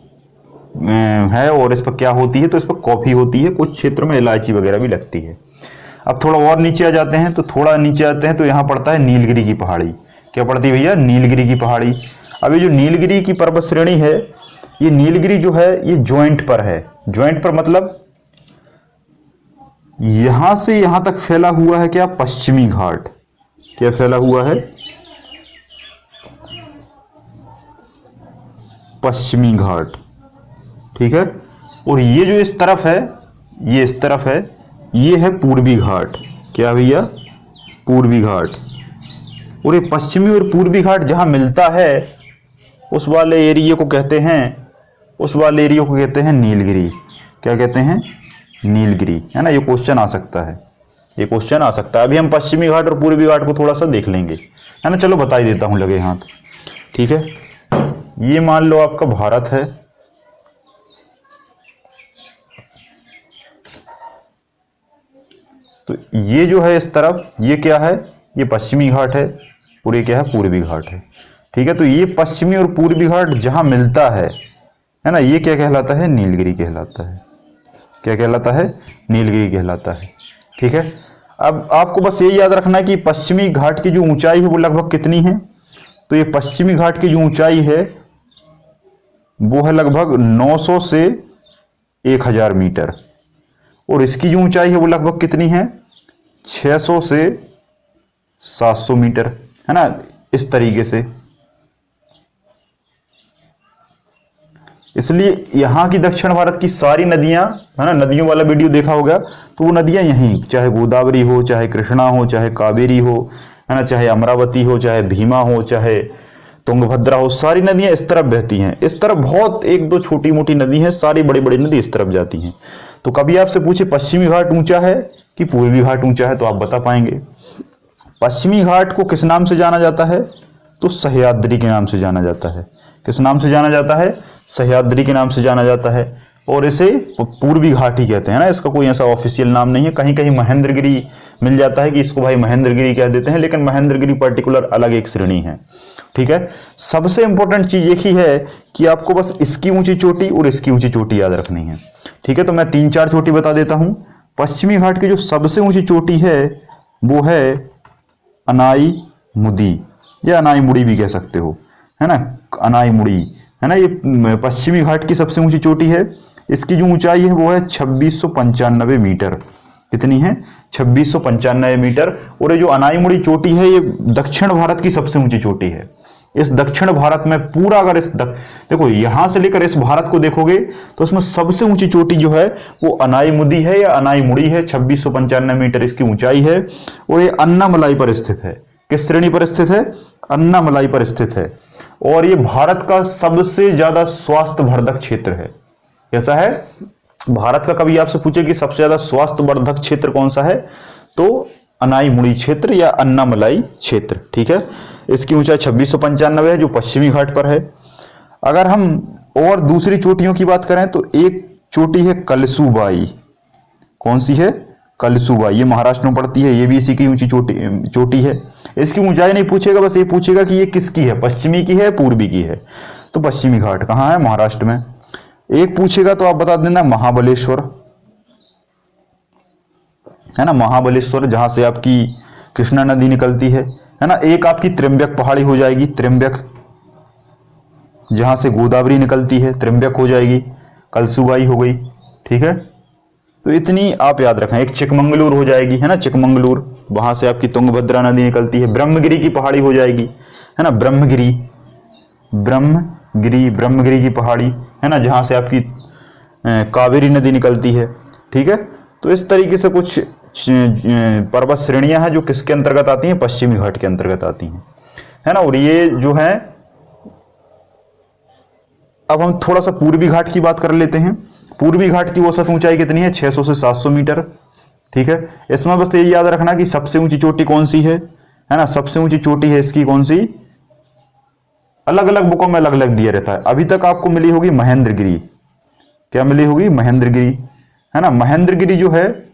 है और इस पर क्या होती है, तो इस पर कॉफी होती है, कुछ क्षेत्रों में इलायची वगैरह भी लगती है। अब थोड़ा और नीचे आ जाते हैं, तो थोड़ा नीचे आते हैं तो यहाँ पड़ता है नीलगिरी की पहाड़ी। क्या पड़ती है भैया? नीलगिरी की पहाड़ी। अब ये जो नीलगिरी की पर्वत श्रेणी है, ये नीलगिरी जो है ये ज्वाइंट पर है। ज्वाइंट पर मतलब यहां से यहां तक फैला हुआ है क्या? पश्चिमी घाट। क्या फैला हुआ है? पश्चिमी घाट, ठीक है। और ये जो इस तरफ है, ये इस तरफ है, ये है पूर्वी घाट। क्या भैया? पूर्वी घाट। और ये पश्चिमी और पूर्वी घाट जहां मिलता है उस वाले एरिया को कहते हैं, उस वाले एरिया को कहते हैं नीलगिरी। क्या कहते हैं? नीलगिरी, है ना। ये क्वेश्चन आ सकता है, ये क्वेश्चन आ सकता है। अभी हम पश्चिमी घाट और पूर्वी घाट को थोड़ा सा देख लेंगे, है ना। चलो बता ही देता हूं लगे हाथ, ठीक है। ये मान लो आपका भारत है, तो ये जो है इस तरफ, ये क्या है? ये पश्चिमी घाट है और ये क्या है? पूर्वी घाट है, ठीक है। तो ये पश्चिमी और पूर्वी घाट जहां मिलता है ना, ये क्या कहलाता है? नीलगिरी कहलाता है। क्या कहलाता है? नीलगिरी कहलाता है, ठीक है। अब आपको बस ये याद रखना है कि पश्चिमी घाट की जो ऊंचाई है वो लगभग कितनी है। तो ये पश्चिमी घाट की जो ऊंचाई है वो है लगभग 900 से 1000 मीटर, और इसकी जो ऊंचाई है वो लगभग कितनी है? 600 से 700 मीटर, है ना। इस तरीके से, इसलिए यहाँ की दक्षिण भारत की सारी नदियां, है ना, नदियों वाला वीडियो देखा होगा, तो वो नदियां यहीं, चाहे गोदावरी हो, चाहे कृष्णा हो, चाहे कावेरी हो, है ना, चाहे अमरावती हो, चाहे भीमा हो, चाहे तुंगभद्रा हो, सारी नदियां इस तरफ बहती हैं। इस तरफ बहुत एक दो छोटी मोटी नदी हैं, सारी बड़ी बड़ी नदी इस तरफ जाती हैं। तो कभी आपसे पूछे पश्चिमी घाट ऊंचा है कि पूर्वी घाट ऊंचा है, तो आप बता पाएंगे। पश्चिमी घाट को किस नाम से जाना जाता है? तो सह्याद्री के नाम से जाना जाता है। किस नाम से जाना जाता है? सह्याद्री के नाम से जाना जाता है। और इसे पूर्वी घाट ही कहते हैं ना, इसका कोई ऐसा ऑफिशियल नाम नहीं है। कहीं कहीं महेंद्रगिरी मिल जाता है कि इसको भाई महेंद्रगिरी कह देते हैं, लेकिन महेंद्रगिरी पर्टिकुलर अलग एक श्रेणी है, ठीक है। सबसे इंपॉर्टेंट चीज एक ही है कि आपको बस इसकी ऊंची चोटी और इसकी ऊंची चोटी याद रखनी है, ठीक है। तो मैं 3-4 चोटी बता देता हूं। पश्चिमी घाट की जो सबसे ऊंची चोटी है वो है अनाई मुदी, या अनाई मुड़ी भी कह सकते हो, है ना, अनाई मुड़ी, है ना। ये पश्चिमी घाट की सबसे ऊंची चोटी है। इसकी जो ऊंचाई है वो है 2695 मीटर। कितनी है? 2695 मीटर। और ये जो अनाई मुड़ी चोटी है ये दक्षिण भारत की सबसे ऊंची चोटी है। इस दक्षिण भारत में पूरा, अगर देखो यहां से लेकर इस भारत को देखोगे तो उसमें सबसे ऊंची चोटी जो है वो अनाई मुदी है या अनाई मुड़ी है। 2695 मीटर इसकी ऊंचाई है और ये अन्नामलाई पर स्थित है। किस श्रेणी पर स्थित है? अन्नामलाई पर स्थित है। और ये भारत का सबसे ज्यादा स्वास्थ्यवर्धक क्षेत्र है। कैसा है? भारत का कभी आपसे पूछे कि सबसे ज्यादा स्वास्थ्यवर्धक क्षेत्र कौन सा है, तो अनाई मुड़ी क्षेत्र या अन्नामलाई क्षेत्र, ठीक है। इसकी ऊंचाई 2695 है जो पश्चिमी घाट पर है। अगर हम और दूसरी चोटियों की बात करें तो एक चोटी है कलसूबाई। कौन सी है? कलसूबाई। ये महाराष्ट्र में पड़ती है, ये भी इसी की ऊंची चोटी है। इसकी ऊंचाई नहीं पूछेगा, बस ये पूछेगा कि ये किसकी है, पश्चिमी की है पूर्वी की है। तो पश्चिमी घाट कहाँ है? महाराष्ट्र में। एक पूछेगा तो आप बता देना महाबलेश्वर, है ना, महाबलेश्वर जहां से आपकी कृष्णा नदी निकलती है ना। एक आपकी त्रिम्बक पहाड़ी हो जाएगी, त्रिम्बक, जहां से गोदावरी निकलती है, त्रिम्बक हो जाएगी। कलसूबाई हो गई, ठीक है। तो इतनी आप याद रखें। एक चिकमंगलूर हो जाएगी, है ना, चिकमंगलूर, वहां से आपकी तुंगभद्रा नदी निकलती है। ब्रह्मगिरी की पहाड़ी हो जाएगी, है ना, ब्रह्मगिरी, ब्रह्मगिरी की पहाड़ी, है ना, जहां से आपकी कावेरी नदी निकलती है, ठीक है। तो इस तरीके से कुछ पर्वत श्रेणियां हैं जो किसके अंतर्गत आती हैं? पश्चिमी घाट के अंतर्गत आती हैं, है ना। और ये जो है, अब हम थोड़ा सा पूर्वी घाट की बात कर लेते हैं। पूर्वी घाट की औसत ऊंचाई कितनी है? 600 से 700 मीटर, ठीक है। इसमें बस ये याद रखना कि सबसे ऊंची चोटी कौन सी है ना, सबसे ऊंची चोटी है इसकी कौन सी, अलग अलग बुकों में अलग अलग दिया रहता है। अभी तक आपको मिली होगी महेंद्रगिरी। क्या मिली होगी? महेंद्रगिरी, है ना। महेंद्रगिरी जो है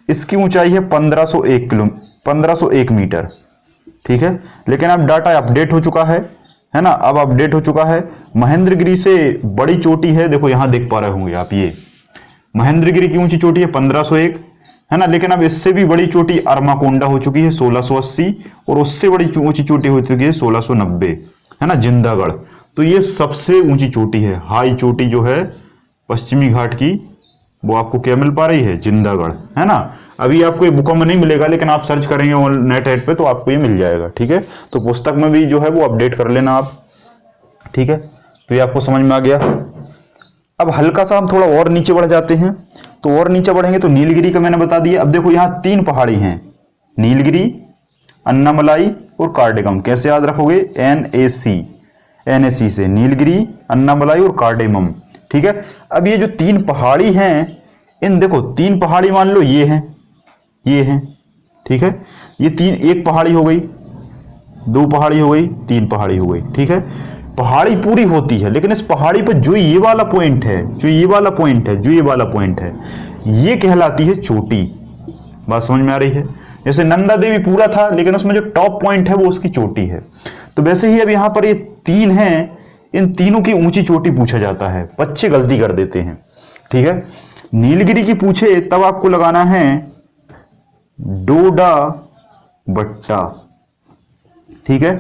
इसकी ऊंचाई है 1501 मीटर, ठीक है। लेकिन अब डाटा अपडेट हो चुका है, है ना, अब अपडेट हो चुका है। महेंद्रगिरी से बड़ी चोटी है, देखो यहां देख पा रहे होंगे आप, ये महेंद्रगिरी की ऊंची चोटी है 1501, है ना, लेकिन अब इससे भी बड़ी चोटी अरमाकोंडा हो चुकी है 1680, और उससे बड़ी ऊंची चोटी हो चुकी है 1690, है ना, जिंदागढ़। तो ये सबसे ऊंची चोटी है, हाई चोटी जो है पश्चिमी घाट की, वो आपको क्या मिल पा रही है, जिंदागढ़, है ना। अभी आपको ये बुक में नहीं मिलेगा, लेकिन आप सर्च करेंगे ऑन नेट हेड पे तो आपको ये मिल जाएगा, ठीक है। तो पुस्तक में भी जो है वो अपडेट कर लेना आप, ठीक है। तो ये आपको समझ में आ गया। अब हल्का सा हम थोड़ा और नीचे बढ़ जाते हैं, तो और नीचे बढ़ेंगे तो नीलगिरी का मैंने बता दिया। अब देखो यहाँ 3 पहाड़ी हैं, नीलगिरी, अन्नामलाई और कार्डेकम। कैसे याद रखोगे, NAC से, नीलगिरी, अन्नामलाई और कार्डेमम, ठीक है। अब ये जो 3 पहाड़ी हैं, इन देखो 3 पहाड़ी मान लो ये हैं, ठीक है। ये 3, एक पहाड़ी हो गई, 2 पहाड़ी हो गई, 3 पहाड़ी हो गई, ठीक है। पहाड़ी पूरी होती है, लेकिन इस पहाड़ी पर जो ये वाला पॉइंट है, ये कहलाती है चोटी। बात समझ में आ रही है। जैसे नंदा देवी पूरा था, लेकिन उसमें जो टॉप पॉइंट है वो उसकी चोटी है। तो वैसे ही अब यहां पर ये 3 हैं, इन तीनों की ऊंची चोटी पूछा जाता है। बच्चे गलती कर देते हैं, ठीक है। नीलगिरी की पूछे तब आपको लगाना है डोडा बट्टा, ठीक है।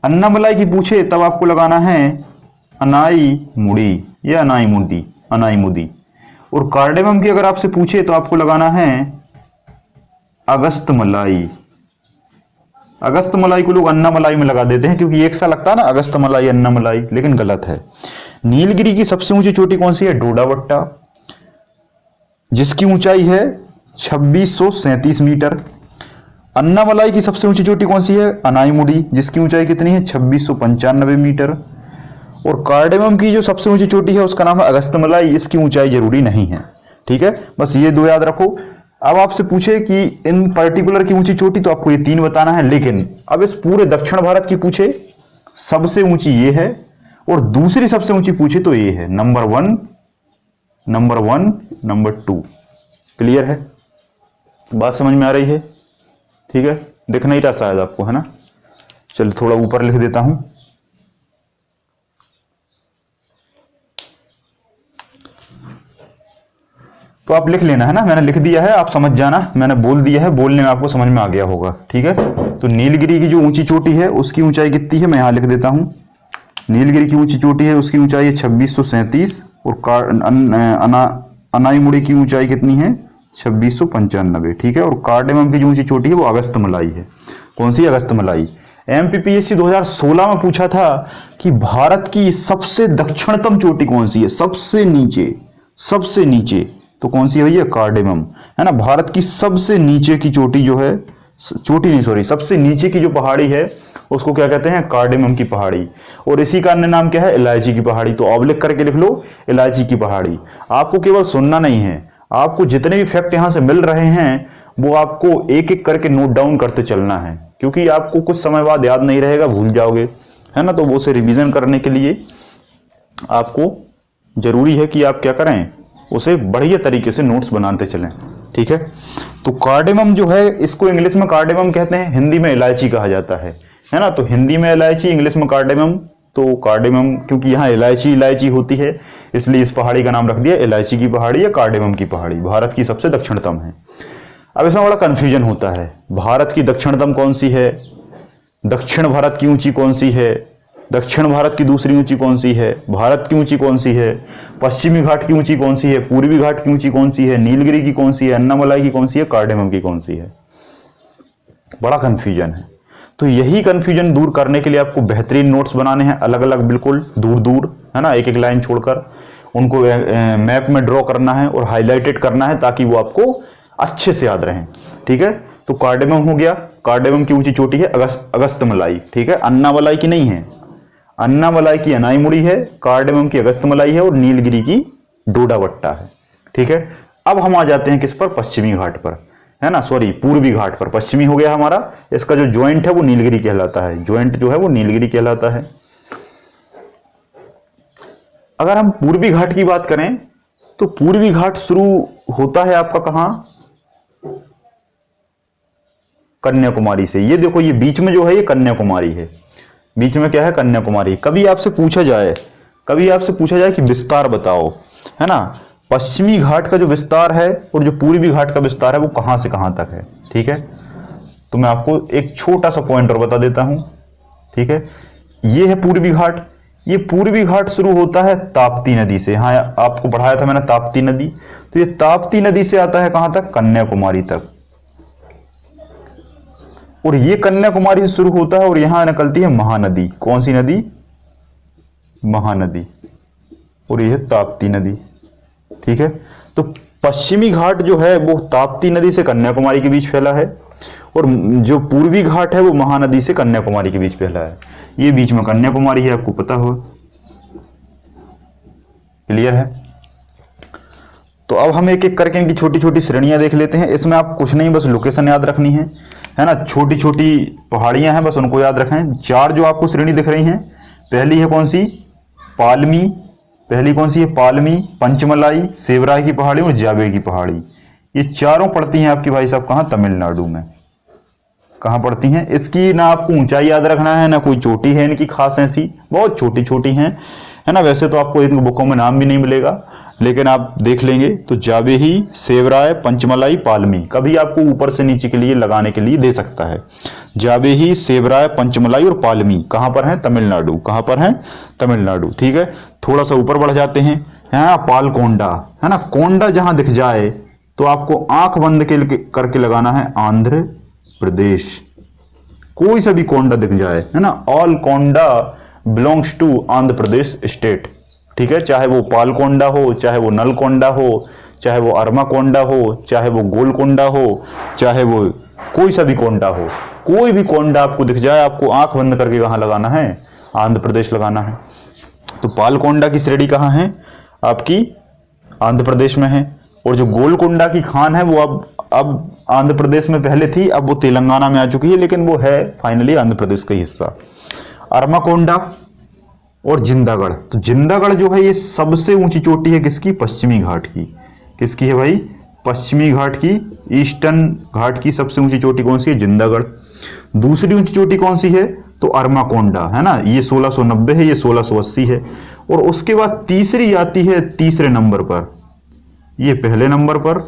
अन्नामलाई की पूछे तब आपको लगाना है अनाई मुड़ी या अनाई मुदी। और कार्डेमम की अगर आपसे पूछे तो आपको लगाना है अगस्त मलाई। अगस्त मलाई को लोग अन्नामलाई में लगा देते हैं, क्योंकि एक सा लगता है ना, अगस्त मलाई अन्नामलाई, लेकिन गलत है। नीलगिरी की सबसे ऊंची चोटी कौन सी है, डोडाबट्टा, जिसकी ऊंचाई है 2637 मीटर। अन्नामलाई की सबसे ऊंची चोटी कौन सी है, अनाईमुडी, जिसकी ऊंचाई कितनी है, 2695 मीटर। और कार्डेमम की जो सबसे ऊंची चोटी है उसका नाम है अगस्तमलाई, इसकी ऊंचाई जरूरी नहीं है, ठीक है। बस ये 2 याद रखो। अब आपसे पूछे कि इन पर्टिकुलर की ऊंची चोटी, तो आपको ये 3 बताना है। लेकिन अब इस पूरे दक्षिण भारत की पूछे, सबसे ऊंची ये है, और दूसरी सबसे ऊंची पूछे तो ये है, नंबर 1, नंबर 2। क्लियर है, बात समझ में आ रही है, ठीक है। दिख नहीं रहा शायद आपको, है ना। चलिए थोड़ा ऊपर लिख देता हूं। तो आप लिख लेना, है ना, मैंने लिख दिया है, आप समझ जाना, मैंने बोल दिया है, बोलने में आपको समझ में आ गया होगा, ठीक है। तो नीलगिरी की जो ऊंची चोटी है उसकी ऊंचाई कितनी है, मैं यहां लिख देता हूं। नीलगिरी की ऊंची चोटी है, उसकी ऊंचाई है 2637, और अनाईमुड़ी की ऊंचाई कितनी है, 2695, ठीक है। और कार्डेमम की जो ऊंची चोटी है वो अगस्तमलाई है। कौन सी, अगस्तमलाई। MPPSC 2016 में पूछा था कि भारत की सबसे दक्षिणतम चोटी कौन सी है, सबसे नीचे, तो कौन सी है भैया, कार्डेमम, है ना। भारत की सबसे नीचे की चोटी जो है, सबसे नीचे की जो पहाड़ी है उसको क्या कहते हैं, कार्डेमम की पहाड़ी। और इसी का अन्य नाम क्या है, इलायची की पहाड़ी। तो ऑब्लिक करके लिख लो, इलायची की पहाड़ी। आपको केवल सुनना नहीं है, आपको जितने भी फैक्ट यहां से मिल रहे हैं वो आपको एक एक करके नोट डाउन करते चलना है, क्योंकि आपको कुछ समय बाद याद नहीं रहेगा, भूल जाओगे, है ना। तो वो से रिवीजन करने के लिए आपको जरूरी है कि आप क्या करें, उसे बढ़िया तरीके से नोट्स बनाते चलें, ठीक है। तो कार्डेमम जो है, इसको इंग्लिश में कार्डेमम कहते हैं, हिंदी में इलायची कहा जाता है ना। तो हिंदी में इलायची, इंग्लिश में कार्डेमम। तो कार्डेमम, क्योंकि यहाँ इलायची होती है, इसलिए इस पहाड़ी का नाम रख दिया इलायची की पहाड़ी या कार्डेमम की पहाड़ी। भारत की सबसे दक्षिणतम है। अब इसमें बड़ा कंफ्यूजन होता है, भारत की दक्षिणतम कौन सी है, दक्षिण भारत की ऊंची कौन सी है, दक्षिण भारत की दूसरी ऊंची कौन सी है, भारत की ऊंची कौन सी है, पश्चिमी घाट की ऊंची कौन सी है, पूर्वी घाट की ऊंची कौन सी है, नीलगिरी की कौन सी है, अन्नामलाई की कौन सी है, कार्डेमम की कौन सी है। बड़ा कंफ्यूजन है। तो यही कंफ्यूजन दूर करने के लिए आपको बेहतरीन नोट्स बनाने हैं, अलग अलग, बिल्कुल दूर दूर, है ना, एक एक लाइन छोड़कर उनको मैप में ड्रॉ करना है और हाईलाइटेड करना है, ताकि वो आपको अच्छे से याद रहें, ठीक है। तो कार्डेमम हो गया, कार्डेमम की ऊंची चोटी है अगस्तमलाई, ठीक है। अन्नामलाई की नहीं है, अन्नामलाई की अनाईमुड़ी है, कार्डेमम की अगस्तमलाई है, और नीलगिरी की डोडाबट्टा है, ठीक है। अब हम आ जाते हैं किस पर, पश्चिमी घाट पर, है ना, सॉरी पूर्वी घाट पर। पश्चिमी हो गया हमारा, इसका जो ज्वाइंट है वो नीलगिरी कहलाता है, ज्वाइंट जो है वो नीलगिरी कहलाता है। अगर हम पूर्वी घाट की बात करें तो पूर्वी घाट शुरू होता है आपका कहां, कन्याकुमारी से। ये देखो, ये बीच में जो है ये कन्याकुमारी है, बीच में क्या है, कन्याकुमारी। कभी आपसे पूछा जाए कि विस्तार बताओ, है ना, पश्चिमी घाट का जो विस्तार है और जो पूर्वी घाट का विस्तार है वो कहां से कहां तक है, ठीक है। तो मैं आपको एक छोटा सा पॉइंट और बता देता हूं, ठीक है। ये है पूर्वी घाट, ये पूर्वी घाट शुरू होता है ताप्ती नदी से। हाँ, आपको पढ़ाया था मैंने ताप्ती नदी, तो ये ताप्ती नदी से आता है कहां तक, कन्याकुमारी तक। और ये कन्याकुमारी से शुरू होता है और यहां निकलती है महानदी। कौन सी नदी, महानदी। और ये है ताप्ती नदी, ठीक है। तो पश्चिमी घाट जो है वो ताप्ती नदी से कन्याकुमारी के बीच फैला है, और जो पूर्वी घाट है वो महानदी से कन्याकुमारी के बीच फैला है। ये बीच में कन्याकुमारी है, आपको पता हो, क्लियर है। तो अब हम एक एक करके इनकी छोटी छोटी श्रेणियां देख लेते हैं। इसमें आप कुछ नहीं, बस लोकेशन याद रखनी है ना। छोटी छोटी पहाड़ियां हैं, बस उनको याद रखें। 4 जो आपको श्रेणी दिख रही हैं, पहली है कौन सी, पालमी। पहली कौन सी है, पालमी, पंचमलाई, सेवराय की पहाड़ी और जावे की पहाड़ी। ये चारों पड़ती हैं आपकी भाई साहब कहां, तमिलनाडु में। कहां पड़ती हैं, इसकी ना आपको ऊंचाई याद रखना है, ना कोई चोटी है इनकी खास ऐसी, बहुत छोटी छोटी हैं, है ना। वैसे तो आपको इन बुकों में नाम भी नहीं मिलेगा, लेकिन आप देख लेंगे तो जावेही, सेवराय, पंचमलाई, पालमी। कभी आपको ऊपर से नीचे के लिए लगाने के लिए दे सकता है। जावेही, सेवराय, पंचमलाई और पालमी कहां पर है, तमिलनाडु। कहां पर है, तमिलनाडु, ठीक है। थोड़ा सा ऊपर बढ़ जाते हैं, है पालकोंडा, है ना। कोंडा जहां दिख जाए तो आपको आंख बंद करके लगाना है, आंध्र प्रदेश। कोई सा भी कोंडा दिख जाए, है ना, all Konda belongs to Andhra Pradesh state, ठीक है। चाहे वो पालकोंडा हो, चाहे वो नलकोंडा हो, चाहे वो अरमाकोंडा हो, चाहे वो गोलकोंडा हो, चाहे वो कोई सा भी कोंडा हो, कोई भी कोंडा आपको दिख जाए, आपको आंख बंद करके कहां लगाना है, आंध्र प्रदेश लगाना है। तो पालकोंडा की श्रेणी कहां है, आपकी आंध्र प्रदेश में है। और जो गोलकोंडा की खान है वो अब आंध्र प्रदेश में पहले थी, अब वो तेलंगाना में आ चुकी है, लेकिन वो है फाइनली आंध्र प्रदेश का ही हिस्सा। अरमाकोंडा और जिंदागढ़। तो जिंदागढ़ जो है ये सबसे ऊंची चोटी है किसकी, पश्चिमी घाट की। किसकी है भाई, पश्चिमी घाट की, ईस्टर्न घाट की सबसे ऊंची चोटी कौन सी है, जिंदागढ़। दूसरी ऊंची चोटी कौन सी है, तो अरमाकोंडा, है ना। ये 1690 है, ये 1680 है। और उसके बाद तीसरी आती है तीसरे नंबर पर, ये पहले नंबर पर,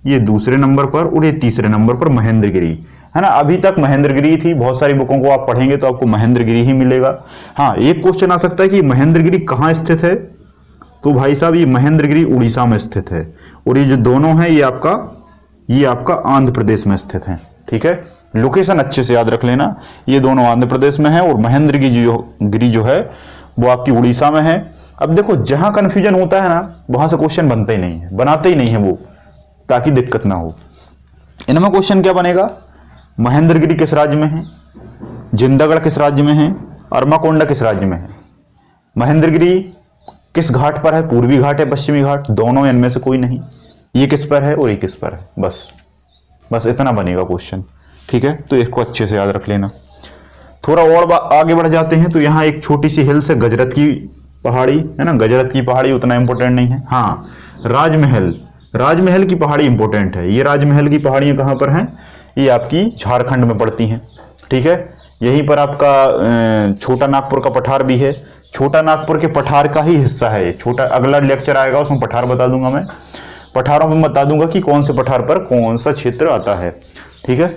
ये दूसरे नंबर पर और ये तीसरे नंबर पर महेंद्रगिरी, है ना। अभी तक महेंद्रगिरी थी, बहुत सारी बुकों को आप पढ़ेंगे तो आपको महेंद्रगिरी ही मिलेगा। हाँ, एक क्वेश्चन आ सकता है कि महेंद्रगिरी कहाँ स्थित है, तो भाई साहब ये महेंद्रगिरी उड़ीसा में स्थित है। और ये जो दोनों हैं ये आपका आंध्र प्रदेश में स्थित है, ठीक है। लोकेशन अच्छे से याद रख लेना, ये दोनों आंध्र प्रदेश में है और महेंद्रगिरी जो है वो आपकी उड़ीसा में है। अब देखो, जहां कंफ्यूजन होता है ना वहां से क्वेश्चन बनते ही नहीं है, बनाते ही नहीं है वो, ताकि दिक्कत ना हो। इनमें क्वेश्चन क्या बनेगा, महेंद्रगिरी किस राज्य में है, जिंदागढ़ किस राज्य में है, अरमाकोंडा किस राज्य में है, महेंद्रगिरी किस घाट पर है, पूर्वी घाट है पश्चिमी घाट, दोनों इनमें से कोई नहीं, ये किस पर है और ये किस पर है, बस इतना बनेगा क्वेश्चन, ठीक है। तो इसको अच्छे से याद रख लेना। थोड़ा और आगे बढ़ जाते हैं तो यहाँ एक छोटी सी हिल्स है, गजरत की पहाड़ी, है ना। गजरत की पहाड़ी उतना इंपॉर्टेंट नहीं है। हाँ, राजमहल की पहाड़ी इंपॉर्टेंट है। ये राजमहल की पहाड़ियां कहां पर हैं, ये आपकी झारखंड में पड़ती हैं, ठीक है। यहीं पर आपका छोटा नागपुर का पठार भी है, छोटा नागपुर के पठार का ही हिस्सा है। छोटा अगला लेक्चर आएगा उसमें पठार बता दूंगा मैं, पठारों में बता दूंगा कि कौन से पठार पर कौन सा क्षेत्र आता है, ठीक है।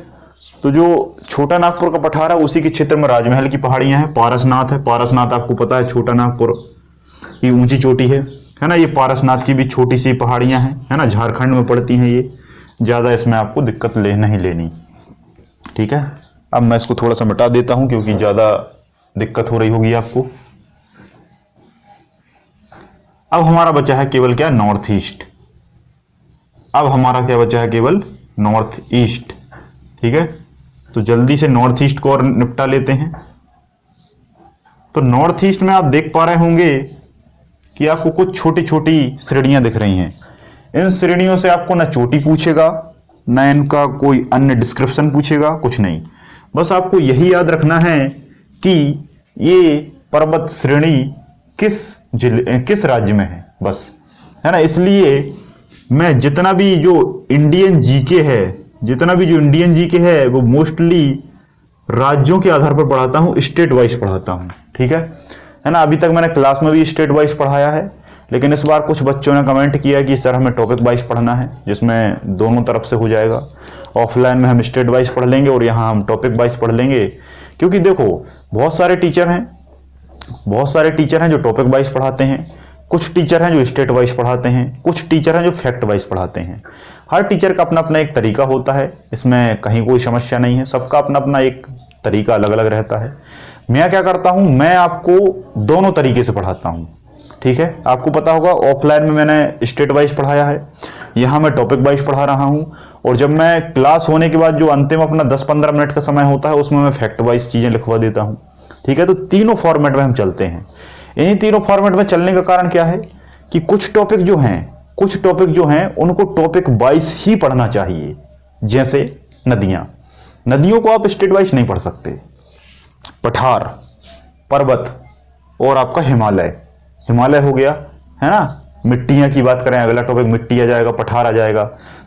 तो जो छोटा नागपुर का पठार है उसी के क्षेत्र में राजमहल की पहाड़ियां हैं। पारसनाथ है, पारसनाथ आपको पता है छोटा नागपुर की ऊंची चोटी है ना। ये पारसनाथ की भी छोटी सी पहाड़ियां हैं, है ना, झारखंड में पड़ती हैं ये। ज्यादा इसमें आपको दिक्कत नहीं लेनी, ठीक है। अब मैं इसको थोड़ा सा मिटा देता हूं क्योंकि ज्यादा दिक्कत हो रही होगी आपको। अब हमारा बचा है केवल क्या, नॉर्थ ईस्ट। अब हमारा क्या बचा है, केवल नॉर्थ ईस्ट, ठीक है। तो जल्दी से नॉर्थ ईस्ट को और निपटा लेते हैं। तो नॉर्थ ईस्ट में आप देख पा रहे होंगे कि आपको कुछ छोटी छोटी श्रेणियां दिख रही हैं। इन श्रेणियों से आपको ना चोटी पूछेगा, ना इनका कोई अन्य डिस्क्रिप्शन पूछेगा, कुछ नहीं। बस आपको यही याद रखना है कि ये पर्वत श्रेणी किस राज्य में है, बस, है ना। इसलिए मैं जितना भी जो इंडियन जीके है वो मोस्टली राज्यों के आधार पर पढ़ाता हूँ, स्टेट वाइज पढ़ाता हूँ, ठीक है ना। अभी तक मैंने क्लास में भी स्टेट वाइज पढ़ाया है, लेकिन इस बार कुछ बच्चों ने कमेंट किया कि सर हमें टॉपिक वाइज पढ़ना है, जिसमें दोनों तरफ से हो जाएगा। ऑफलाइन में हम स्टेट वाइज पढ़ लेंगे और यहाँ हम टॉपिक वाइज पढ़ लेंगे, क्योंकि देखो बहुत सारे टीचर हैं जो टॉपिक वाइज पढ़ाते हैं, कुछ टीचर हैं जो स्टेट वाइज पढ़ाते हैं, कुछ टीचर हैं जो फैक्ट वाइज पढ़ाते हैं। हर टीचर का अपना अपना एक तरीका होता है, इसमें कहीं कोई समस्या नहीं है, सबका अपना अपना एक तरीका अलग अलग रहता है। मैं क्या करता हूं, मैं आपको दोनों तरीके से पढ़ाता हूं, ठीक है। आपको पता होगा ऑफलाइन में मैंने स्टेट वाइज पढ़ाया है, यहाँ मैं टॉपिक वाइज पढ़ा रहा हूं, और जब मैं क्लास होने के बाद जो अंतिम अपना 10-15 मिनट का समय होता है उसमें मैं फैक्ट वाइज चीजें लिखवा देता हूं, ठीक है। तो तीनों फॉर्मेट में हम चलते हैं। इन्हीं तीनों फॉर्मेट में चलने का कारण क्या है कि कुछ टॉपिक जो हैं उनको टॉपिक वाइज ही पढ़ना चाहिए। जैसे नदियों को आप स्टेट वाइज नहीं पढ़ सकते। पठार, पर्वत और आपका हिमालय हो गया, है ना। मिट्टियां की बात करें, अगला टॉपिक मिट्टी आ जाएगा, पठार आ जाएगा।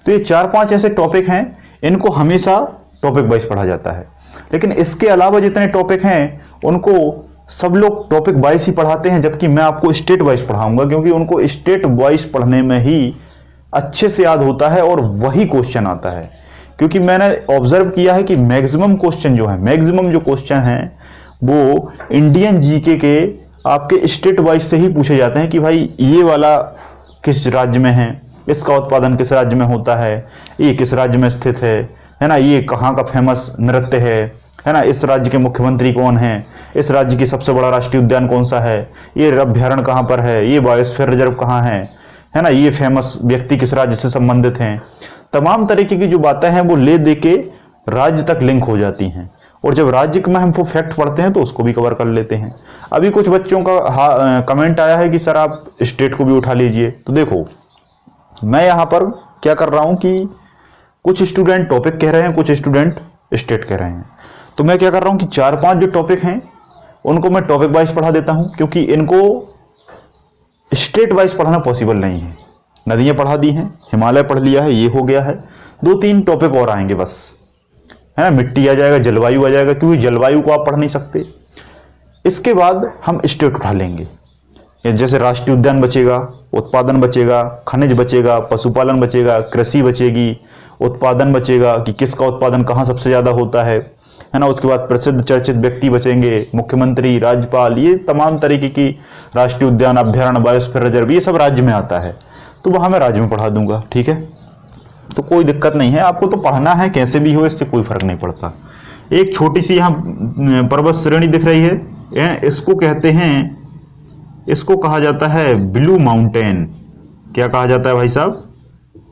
तो ये 4-5 ऐसे टॉपिक हैं, इनको हमेशा टॉपिक वाइज पढ़ा जाता है। लेकिन इसके अलावा जितने टॉपिक हैं उनको सब लोग टॉपिक वाइज ही पढ़ाते हैं, जबकि मैं आपको स्टेट वाइज पढ़ाऊंगा, क्योंकि उनको स्टेट वाइज पढ़ने में ही अच्छे से याद होता है और वही क्वेश्चन आता है। क्योंकि मैंने ऑब्जर्व किया है कि मैक्सिमम जो क्वेश्चन हैं वो इंडियन जीके के आपके स्टेट वाइज से ही पूछे जाते हैं कि भाई ये वाला किस राज्य में है, इसका उत्पादन किस राज्य में होता है, ये किस राज्य में स्थित है ना, ये कहाँ का फेमस नृत्य है ना, इस राज्य के मुख्यमंत्री कौन है, इस राज्य की सबसे बड़ा राष्ट्रीय उद्यान कौन सा है, ये अभ्यारण्य कहाँ पर है, ये बायोस्फीयर रिजर्व कहाँ है ना, ये फेमस व्यक्ति किस राज्य से संबंधित हैं। तमाम तरीके की जो बातें हैं वो ले दे के राज्य तक लिंक हो जाती हैं, और जब राज्य में हम वो फैक्ट पढ़ते हैं तो उसको भी कवर कर लेते हैं। अभी कुछ बच्चों का कमेंट आया है कि सर आप स्टेट को भी उठा लीजिए। तो देखो मैं यहाँ पर क्या कर रहा हूँ कि कुछ स्टूडेंट टॉपिक कह रहे हैं, कुछ स्टूडेंट स्टेट कह रहे हैं। तो मैं क्या कर रहा हूँ कि 4-5 जो टॉपिक हैं उनको मैं टॉपिक वाइज पढ़ा देता हूँ, क्योंकि इनको स्टेट वाइज पढ़ना पॉसिबल नहीं है। नदियाँ पढ़ा दी हैं, हिमालय पढ़ लिया है, ये हो गया है, 2-3 टॉपिक और आएंगे बस, है ना। मिट्टी आ जाएगा, जलवायु आ जाएगा, क्योंकि जलवायु को आप पढ़ नहीं सकते। इसके बाद हम स्टेट उठा लेंगे, जैसे राष्ट्रीय उद्यान बचेगा, उत्पादन बचेगा, खनिज बचेगा, पशुपालन बचेगा, कृषि बचेगी, उत्पादन बचेगा कि किसका उत्पादन कहाँ सबसे ज्यादा होता है ना। उसके बाद प्रसिद्ध चर्चित व्यक्ति बचेंगे, मुख्यमंत्री, राज्यपाल, ये तमाम तरीके की राष्ट्रीय उद्यान, अभ्यारण्य, बायोस्फीयर रिजर्व, ये सब राज्य में आता है, तो वहां मैं राज्य में पढ़ा दूंगा, ठीक है। तो कोई दिक्कत नहीं है, आपको तो पढ़ना है कैसे भी हो, इससे कोई फर्क नहीं पड़ता। एक छोटी सी यहाँ पर्वत श्रेणी दिख रही है, इसको कहते हैं, इसको कहा जाता है ब्लू माउंटेन। क्या कहा जाता है भाई साहब?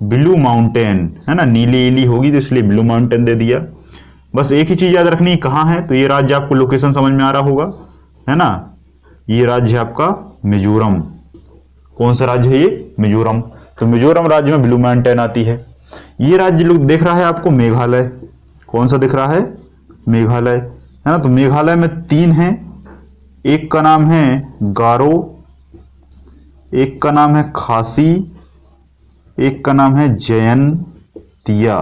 ब्लू माउंटेन, है ना। नीली ईली होगी तो इसलिए ब्लू माउंटेन दे दिया। बस एक ही चीज याद रखनी, कहाँ है, तो ये राज्य आपको लोकेशन समझ में आ रहा होगा, है ना। ये राज्य है आपका मिजोरम। कौन सा राज्य है ये? मिजोरम। तो मिजोरम राज्य में ब्लू माउंटेन आती है। ये राज्य लोग देख रहा है आपको मेघालय। कौन सा दिख रहा है? मेघालय, है ना। तो मेघालय में 3 हैं, एक का नाम है गारो, एक का नाम है खासी, एक का नाम है जयंतिया,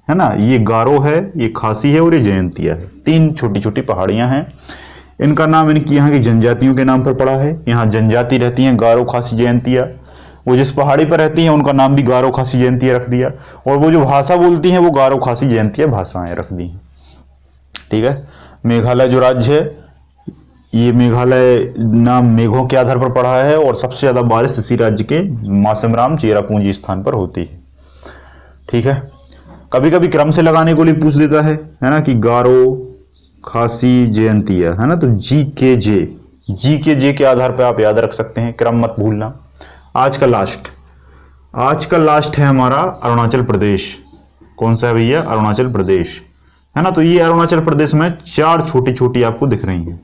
है ना। ये गारो है, ये खासी है और ये जयंतिया है। 3 छोटी छोटी पहाड़ियां हैं। इनका नाम इनकी यहाँ की जनजातियों के नाम पर पड़ा है। यहाँ जनजाति रहती हैं गारो, खासी, जयंतिया। वो जिस पहाड़ी पर रहती हैं उनका नाम भी गारो, खासी, जयंतिया रख दिया, और वो जो भाषा बोलती हैं वो गारो, खासी, जयंतिया भाषाएं रख दी हैं, ठीक है। मेघालय जो राज्य है, ये मेघालय नाम मेघों के आधार पर पड़ा है, और सबसे ज्यादा बारिश इसी राज्य के मासेमराम, चेरापूंजी स्थान पर होती है, ठीक है। कभी कभी क्रम से लगाने को लिए पूछ देता है ना, कि गारो, खासी, जयंतिया, है ना। तो जी के जे के आधार पर आप याद रख सकते हैं, क्रम मत भूलना। आज का लास्ट है हमारा अरुणाचल प्रदेश। कौन सा है भैया? अरुणाचल प्रदेश, है ना। तो ये अरुणाचल प्रदेश में 4 छोटी छोटी आपको दिख रही हैं,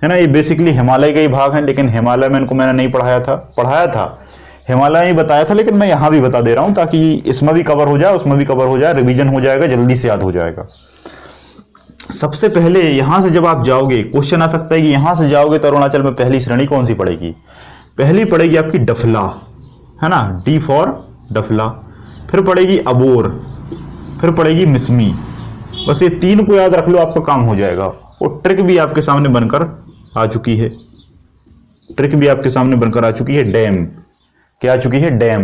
है ना। ये बेसिकली हिमालय के ही भाग हैं, लेकिन हिमालय में इनको मैंने नहीं पढ़ाया था, हिमालय ही बताया था, लेकिन मैं यहाँ भी बता दे रहा हूँ ताकि इसमें भी कवर हो जाए, उसमें भी कवर हो जाए, रिवीजन हो जाएगा, जल्दी से याद हो जाएगा। सबसे पहले यहां से जब आप जाओगे, क्वेश्चन आ सकता है कि यहां से जाओगे तो अरुणाचल में पहली श्रेणी कौन सी पड़ेगी? पहली पड़ेगी आपकी डफला, है ना, D फॉर डफला। फिर पड़ेगी अबोर, फिर पड़ेगी मिसमी, बस ये 3 को याद रख लो, आपका काम हो जाएगा। और ट्रिक भी आपके सामने बनकर आ चुकी है, ट्रिक भी आपके सामने बनकर आ चुकी है। डैम क्या आ चुकी है? डैम,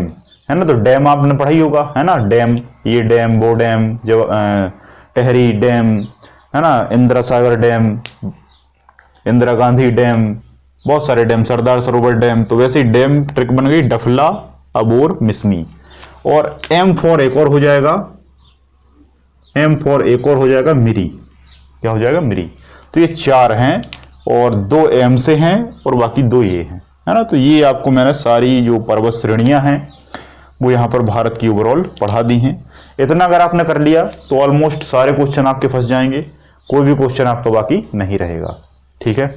है ना। तो डैम आपने पढ़ा ही होगा, है ना। डैम, ये डैम, वो डैम, जो टेहरी डैम, है ना, इंदिरा सागर डैम, इंदिरा गांधी डैम, बहुत सारे डैम, सरदार सरोवर डैम। तो वैसे ही डैम ट्रिक बन गई डफला, अबोर, मिसमी। और एम फॉर एक और हो जाएगा, एम फॉर एक और हो जाएगा मिरी। क्या हो जाएगा? मिरी। तो ये 4 हैं और 2 एम से हैं और बाकी 2 ये हैं, है ना। तो ये आपको मैंने सारी जो पर्वत श्रेणियां हैं वो यहाँ पर भारत की ओवरऑल पढ़ा दी हैं। इतना अगर आपने कर लिया तो ऑलमोस्ट सारे क्वेश्चन आपके फंस जाएंगे, कोई भी क्वेश्चन आपका बाकी नहीं रहेगा। ठीक है,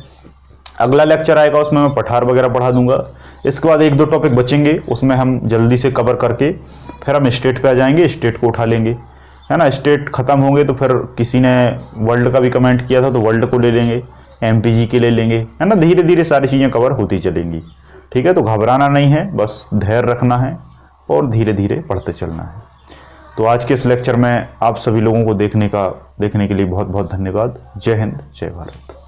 अगला लेक्चर आएगा उसमें मैं पठार वगैरह पढ़ा दूंगा। इसके बाद 1-2 टॉपिक बचेंगे, उसमें हम जल्दी से कवर करके फिर हम स्टेट पे आ जाएंगे, स्टेट को उठा लेंगे, है ना। स्टेट खत्म होंगे तो फिर किसी ने वर्ल्ड का भी कमेंट किया था तो वर्ल्ड को ले लेंगे, एमपीजी के ले लेंगे, है ना। धीरे धीरे सारी चीज़ें कवर होती चलेंगी। ठीक है, तो घबराना नहीं है, बस धैर्य रखना है और धीरे धीरे पढ़ते चलना है। तो आज के इस लेक्चर में आप सभी लोगों को देखने के लिए बहुत बहुत धन्यवाद। जय हिंद, जय भारत।